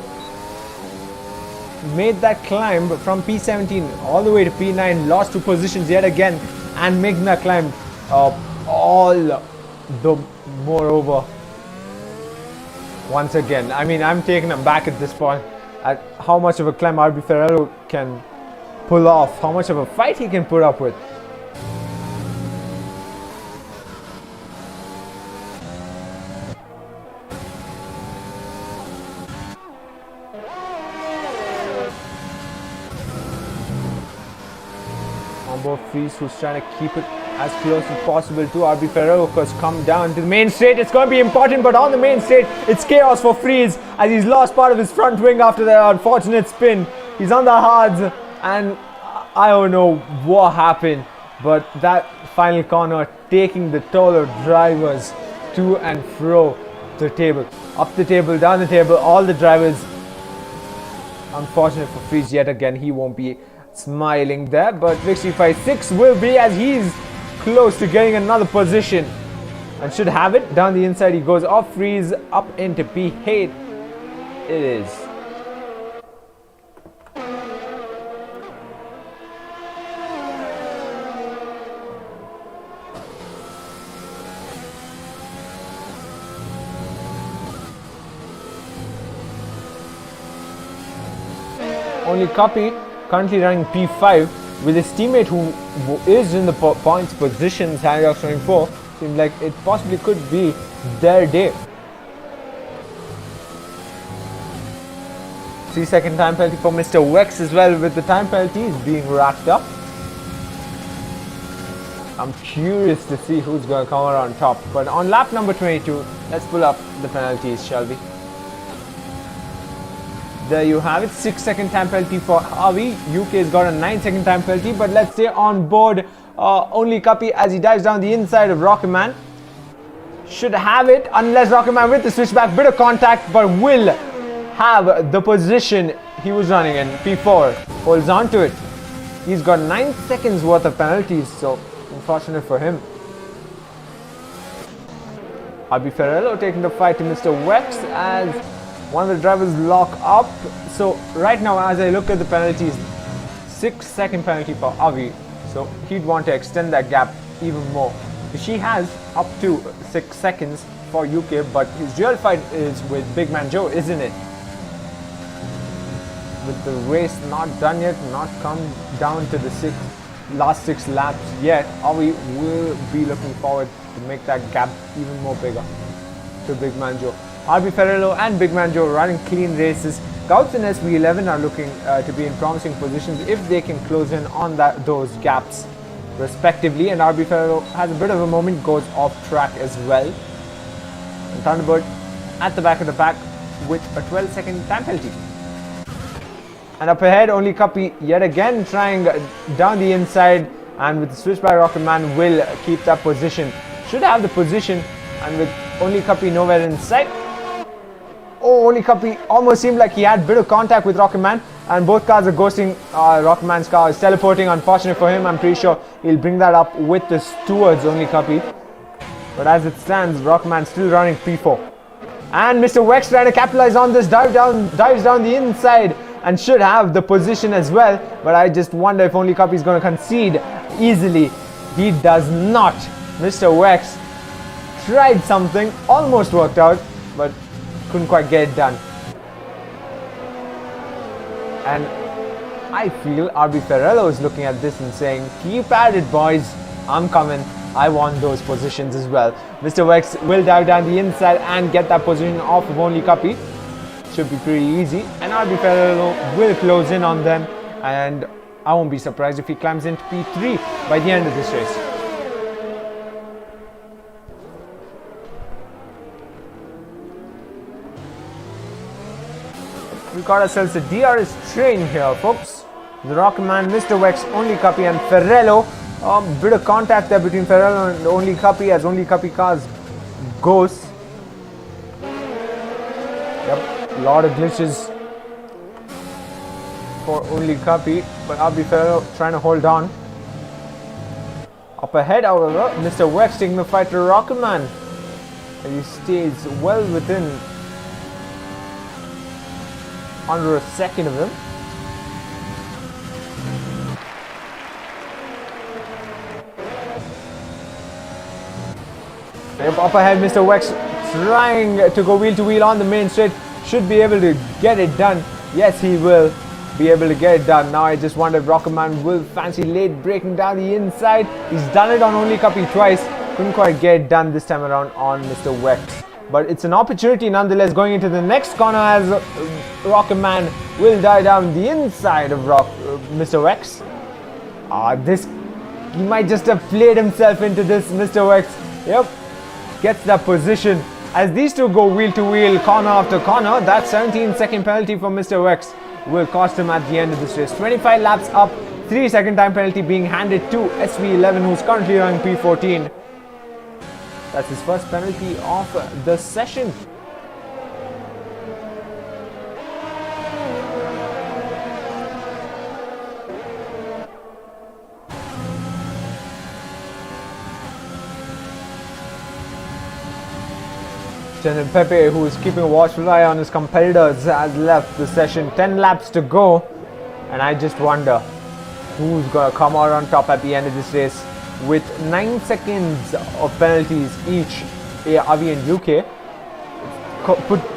made that climb from P17 all the way to P9, lost 2 positions yet again, and making that climb all the moreover once again. I mean, I'm taking him back at this point at how much of a climb RB Ferrello can pull off, how much of a fight he can put up with. Freeze, who's trying to keep it as close as possible to RB Ferrero, because come down to the main straight. It's going to be important, but on the main straight it's chaos for Freeze as he's lost part of his front wing after that unfortunate spin. He's on the hards and I don't know what happened, but that final corner taking the taller drivers to and fro the table, up the table, down the table, all the drivers. Unfortunate for Freeze yet again. He won't be smiling there, but Vixie56 will be, as he's close to getting another position and should have it. Down the inside he goes off Freeze, up into P8 it is. only copy currently running P5 with his teammate who is in the points positions, Handox 24. Seems like it possibly could be their day. 3-second time penalty for Mr. Wex as well, with the time penalties being racked up. I'm curious to see who's going to come out on top. But on lap number 22, let's pull up the penalties, shall we? There you have it, 6-second time penalty for Avi. UK's got a 9-second time penalty, but let's stay on board only copy as he dives down the inside of Rocket Man. Should have it, unless Rocket Man with the switchback, bit of contact, but will have the position he was running in. P4 holds on to it. He's got 9 seconds worth of penalties, so unfortunate for him. RB Ferrello taking the fight to Mr. Wex as one of the drivers lock up. So right now, as I look at the penalties, 6-second penalty for Avi. So he'd want to extend that gap even more. She has up to 6 seconds for UK, but his real fight is with Big Man Joe, isn't it? With the race not done yet, not come down to the last 6 laps yet, Avi will be looking forward to make that gap even more bigger to Big Man Joe. RB Ferrello and Big Man Joe running clean races. Gauts and SV11 are looking to be in promising positions if they can close in on those gaps respectively, and RB Ferrello has a bit of a moment, goes off track as well. And Thunderbird at the back of the pack with a 12-second time penalty. And up ahead, only copy yet again trying down the inside, and with the switch by Rocket Man will keep that position. Should have the position, and with only copy nowhere in sight. Oh, only copy almost seemed like he had a bit of contact with Rocket Man, and both cars are ghosting. Rocket Man's car is teleporting. Unfortunate for him. I'm pretty sure he'll bring that up with the stewards, only copy. But as it stands, Rocket Man still running P4. And Mr. Wex trying to capitalize on this, dives down the inside, and should have the position as well. But I just wonder if only copy is going to concede easily. He does not. Mr. Wex tried something, almost worked out, but couldn't quite get it done. And I feel RB Ferrello is looking at this and saying, keep at it, boys, I'm coming, I want those positions as well. Mr. Wex will dive down the inside and get that position off of only copy. Should be pretty easy, and RB Ferrello will close in on them, and I won't be surprised if he climbs into P3 by the end of this race. We got ourselves a DRS train here, folks. The Rocket Man, Mr. Wex, only copy, and Ferrello. Bit of contact there between Ferrello and only copy as only copy cars goes. Yep, a lot of glitches for only copy, but RB Ferrello trying to hold on. Up ahead, however, Mr. Wex taking the fight to Rocket Man, and he stays well within under a second of him. Up ahead, Mr. Wex trying to go wheel to wheel on the main straight. Should be able to get it done. Yes, he will be able to get it done. Now I just wonder if Rocket Man will fancy late braking down the inside. He's done it on only copy twice. Couldn't quite get it done this time around on Mr. Wex. But it's an opportunity nonetheless going into the next corner as Rocket Man will dive down the inside of Mr. Wex. He might just have played himself into this, Mr. Wex. Yep, gets that position. As these two go wheel to wheel, corner after corner, that 17-second penalty for Mr. Wex will cost him at the end of this race. 25 laps up, 3-second time penalty being handed to SV11, who's currently running P14. That's his first penalty of the session. Lieutenant Pepe, who is keeping a watchful eye on his competitors, has left the session. 10 laps to go, and I just wonder who's going to come out on top at the end of this race. With 9 seconds of penalties each, Avi and UK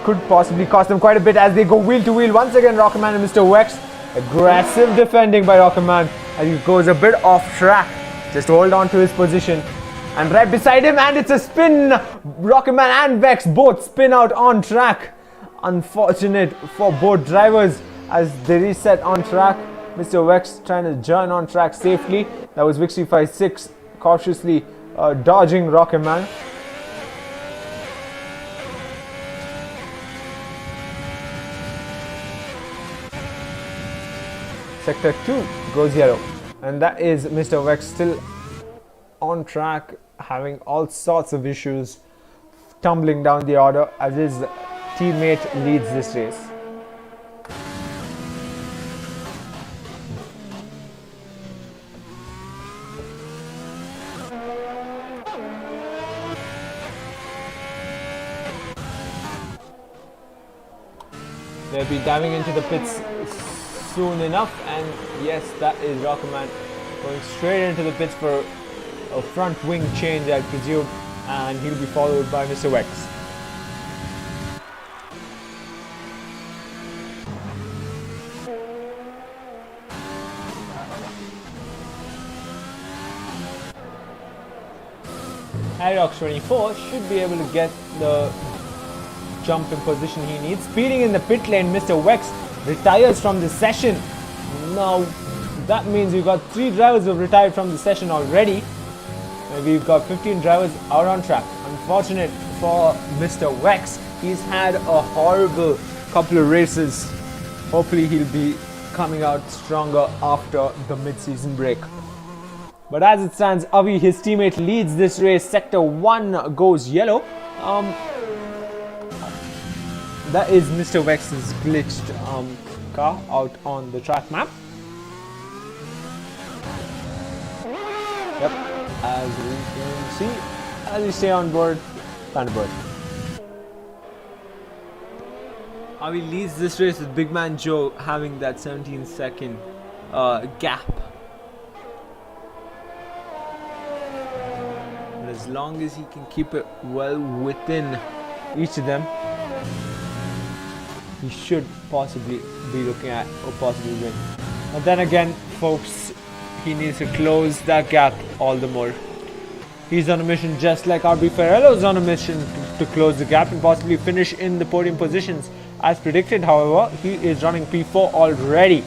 could possibly cost them quite a bit as they go wheel to wheel. Once again, Rocket Man and Mr. Wex Aggressive defending by Rocketman as he goes a bit off track. Just hold on to his position. And right beside him, and it's a spin. Rocketman and Vex both spin out on track. Unfortunate for both drivers as they reset on track. Mr. Vex trying to join on track safely. That was Vixie56 cautiously dodging Rocketman. Sector 2 goes yellow, and that is Mr. Vex still on track, having all sorts of issues, tumbling down the order as his teammate leads this race. They'll be diving into the pits soon enough, and yes, that is Rocketman going straight into the pits for a front wing change, I presume, and he'll be followed by Mr. Vex. Hyrox24 should be able to get the jump in position he needs. Speeding in the pit lane, Mr. Vex retires from the session. Now that means we've got 3 drivers who have retired from the session already. And we've got 15 drivers out on track. Unfortunate for Mr. Vex. He's had a horrible couple of races. Hopefully he'll be coming out stronger after the mid-season break. But as it stands, Avi, his teammate, leads this race. Sector 1 goes yellow. That is Mr. Vex's glitched car out on the track map. Yep, as we can see, as we stay on board, Thunderbird. Avi leads this race with Big Man Joe having that 17-second gap. But as long as he can keep it well within each of them, he should possibly be looking at or possibly win. But then again, folks, he needs to close that gap all the more. He's on a mission just like RB Ferrello's on a mission to close the gap and possibly finish in the podium positions. As predicted, however, he is running P4 already.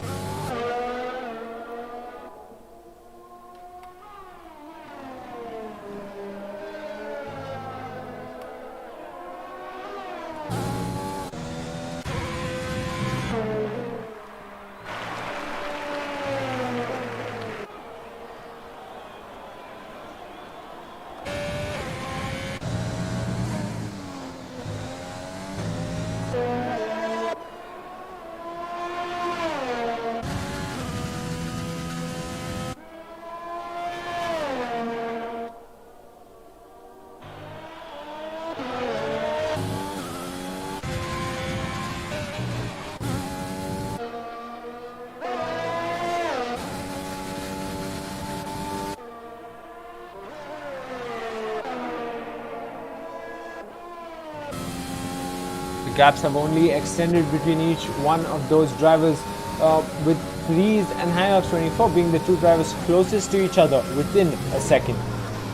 The gaps have only extended between each one of those drivers, with Freeze and Hyrox24 being the 2 drivers closest to each other within a second.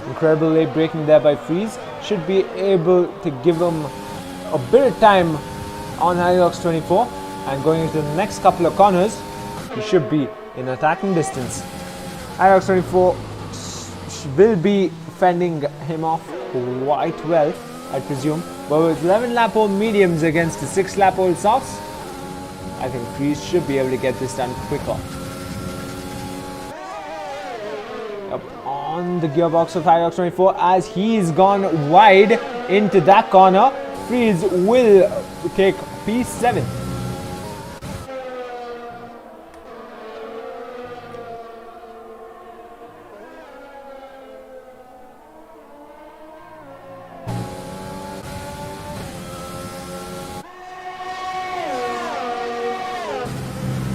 Incredible late braking there by Freeze should be able to give him a bit of time on Hyrox24, and going into the next couple of corners, he should be in attacking distance. Hyrox24 will be fending him off quite well, I presume. But with 11 lap old mediums against the 6 lap old softs, I think Freeze should be able to get this done quicker. Up on the gearbox of Hyrox24 as he's gone wide into that corner. Freeze will take P7.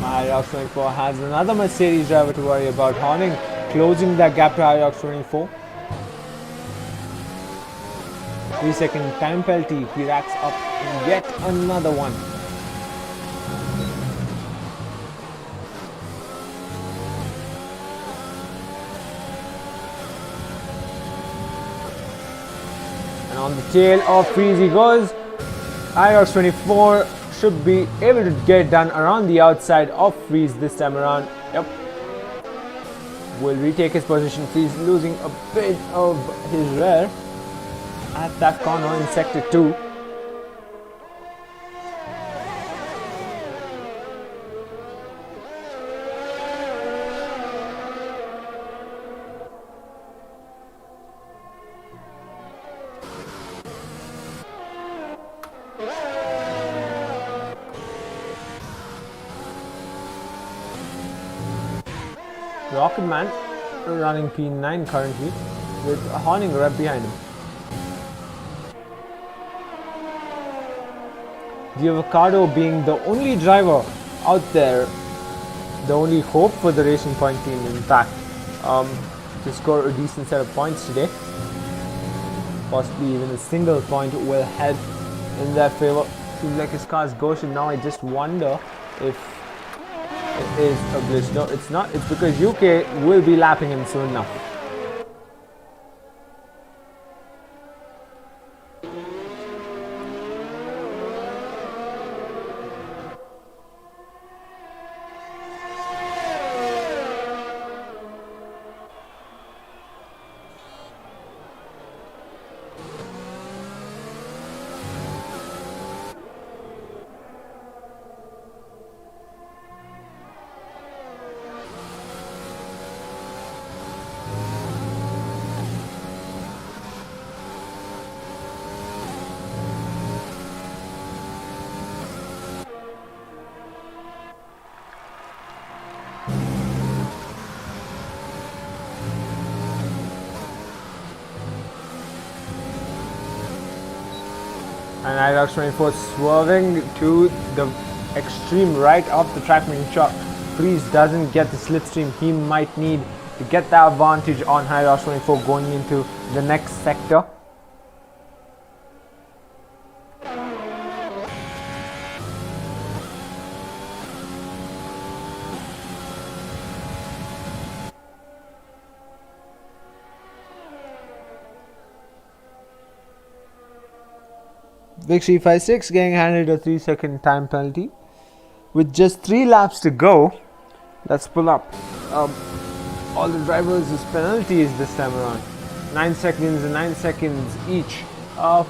Hyrox24 has another Mercedes driver to worry about, Horning closing that gap to Hyrox24. 3-second time penalty, he racks up yet another one. on the tail of Freeze he goes. Irox 24 should be able to get done around the outside of Freeze this time around. Yep. Will retake his position. Freeze losing a bit of his rear at that corner in sector 2. Rocketman running P9 currently with Horning right behind him. The Avocado being the only driver out there, the only hope for the Racing Point team in fact, to score a decent set of points today. Possibly even a single point will help in their favor. Seems like his car's ghosted now. I just wonder if it is a glitch. No, it's not. It's because UK will be lapping him soon now. And Irox 24 swerving to the extreme right of the track, making sure Freeze doesn't get the slipstream he might need to get that advantage on Irox 24 going into the next sector. Victory 5-6 getting handed a 3-second time penalty. With just 3 laps to go, let's pull up all the drivers' penalties this time around. 9 seconds and 9 seconds each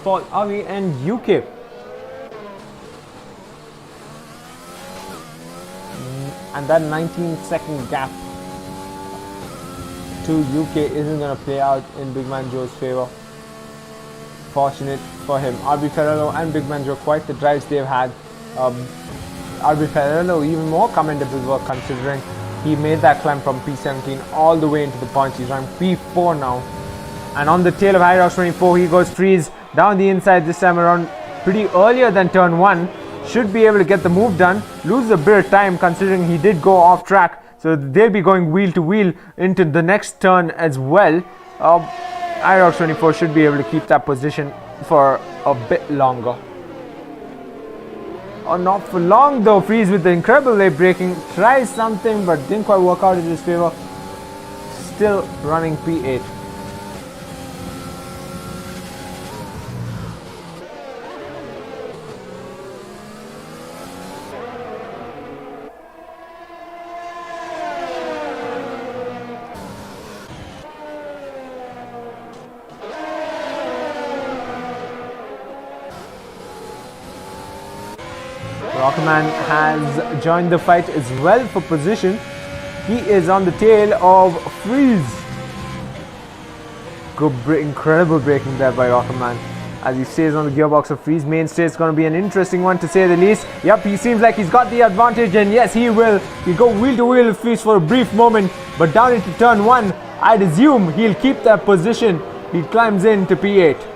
for Avi and UK. And that 19-second gap to UK isn't going to play out in Big Man Joe's favor. Fortunate for him. RB Ferrello and Big Man Joe, quite the drives they've had. RB Ferrello even more commendable work considering he made that climb from P17 all the way into the points. He's running P4 now. And on the tail of Irox 24 he goes Freeze down the inside this time around pretty earlier than turn 1. Should be able to get the move done. Loses a bit of time considering he did go off track. So they'll be going wheel to wheel into the next turn as well. Irox 24 should be able to keep that position for a bit longer. Or not for long though. Freeze with the incredible late braking. Tries something but didn't quite work out in his favor. Still running P8. Rocketman has joined the fight as well for position. He is on the tail of Freeze. Incredible braking there by Rocketman as he stays on the gearbox of Freeze. Mainstay is going to be an interesting one to say the least. Yep, he seems like he's got the advantage, and yes, he will. He'll go wheel to wheel with Freeze for a brief moment, but down into turn 1, I'd assume he'll keep that position. He climbs into P8.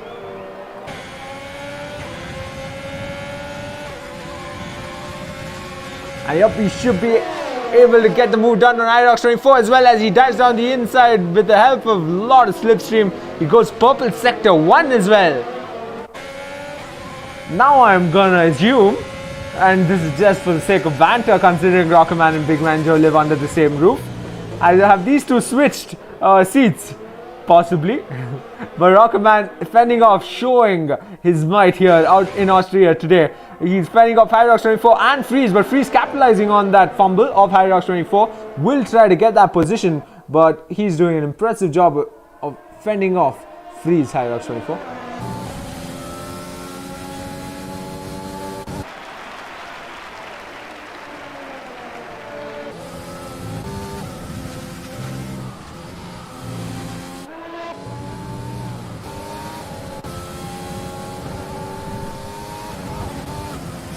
And yep, he should be able to get the move done on Irox 24 as well as he dives down the inside with the help of a lot of slipstream. He goes purple sector 1 as well. Now I'm gonna assume, and this is just for the sake of banter considering Rocketman and Big Man Joe live under the same roof, I have these two switched seats. possibly. But Rocketman fending off, showing his might here out in Austria today. He's fending off Hyrox24 and Freeze, but Freeze capitalizing on that fumble of Hyrox24 will try to get that position, but he's doing an impressive job of fending off Freeze Hyrox24.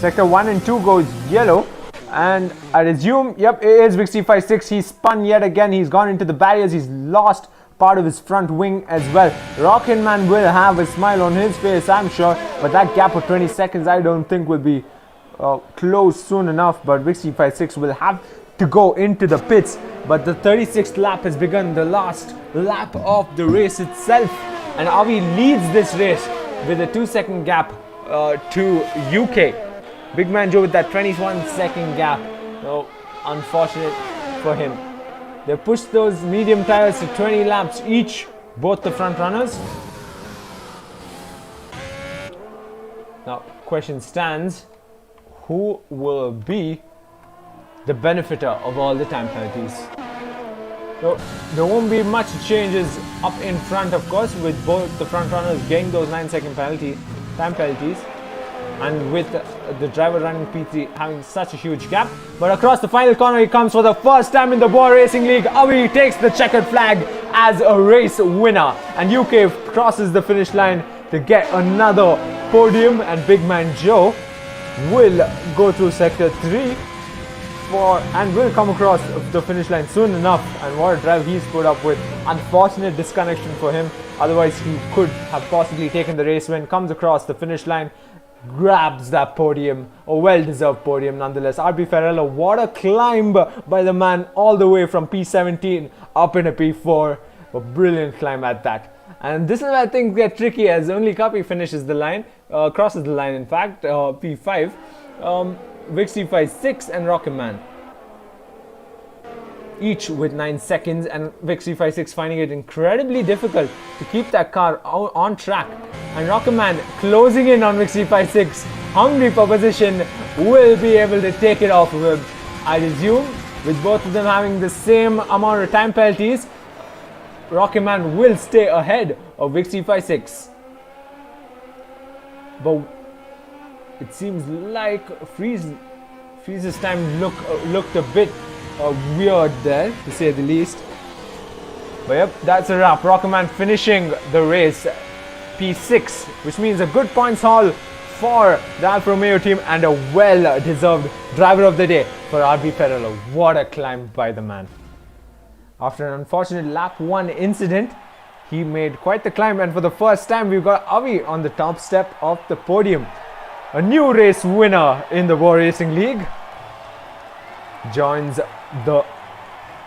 Sector 1 and 2 goes yellow, and I assume, yep, it is Vixie56. He's spun yet again. He's gone into the barriers. He's lost part of his front wing as well. Rocketman will have a smile on his face, I'm sure, but that gap of 20 seconds I don't think will be closed soon enough. But Vixie56 will have to go into the pits, but the 36th lap has begun, the last lap of the race itself, and Avi leads this race with a 2-second gap to UK. Big Man Joe with that 21-second gap. So unfortunate for him. They pushed those medium tires to 20 laps each, both the front runners. Now, question stands: who will be the benefiter of all the time penalties? So there won't be much changes up in front, of course, with both the front runners getting those 9-second time penalties, and with the driver running P3 having such a huge gap. But across the final corner he comes for the first time in the Bwoah Racing League. Avi takes the checkered flag as a race winner, and UK crosses the finish line to get another podium, and Big Man Joe will go through sector 3 and will come across the finish line soon enough. And what a drive he's put up with. Unfortunate disconnection for him, otherwise he could have possibly taken the race win. Comes across the finish line, grabs that podium, a well-deserved podium nonetheless. RB Ferrello, what a climb by the man, all the way from P17 up into P4. A brilliant climb at that. And this is where things get tricky, as only Kapi finishes the line, crosses the line in fact, P5. Vixie56 and Rocketman each with 9 seconds, and Vixie56 finding it incredibly difficult to keep that car on track. And Rocketman closing in on Vixie56, hungry for position, will be able to take it off of him. I assume with both of them having the same amount of time penalties, Rocketman will stay ahead of Vixie56. But it seems like Freeze's time looked a bit weird there, to say the least. But yep, that's a wrap. Rocketman finishing the race P6, which means a good points haul for the Alfa Romeo team and a well-deserved driver of the day for RB Ferrello. What a climb by the man. After an unfortunate lap 1 incident, he made quite the climb, and for the first time we've got Avi on the top step of the podium. A new race winner in the Bwoah Racing League joins the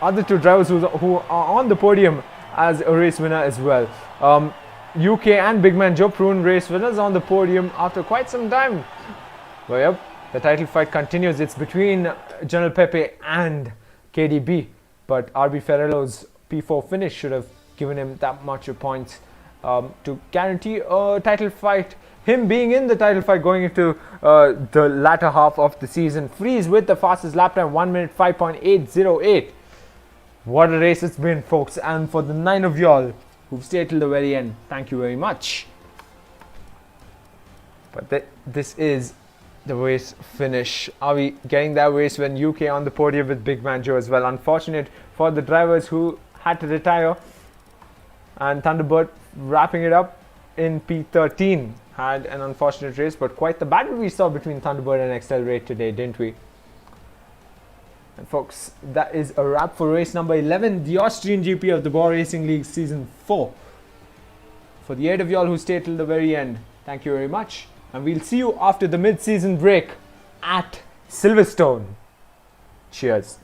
other two drivers who are on the podium as a race winner as well. UK and Big Man Joe Prune race winners on the podium after quite some time. But yep, the title fight continues. It's between General Pepe and KDB, but RB Ferrello's P4 finish should have given him that much of points to guarantee a title fight. Him being in the title fight going into the latter half of the season. Freeze with the fastest lap time, 1 minute 5.808. What a race it's been, folks, and for the 9 of y'all who've stayed till the very end, thank you very much. But this is the race finish. Are we getting that race when UK on the podium with Big Man Joe as well? Unfortunate for the drivers who had to retire, and Thunderbird wrapping it up in P13. Had an unfortunate race, but quite the battle we saw between Thunderbird and Accelerate today, didn't we? And folks, that is a wrap for race number 11, the Austrian GP of the Bwoah Racing League Season 4. For the 8 of y'all who stayed till the very end, thank you very much. And we'll see you after the mid-season break at Silverstone. Cheers.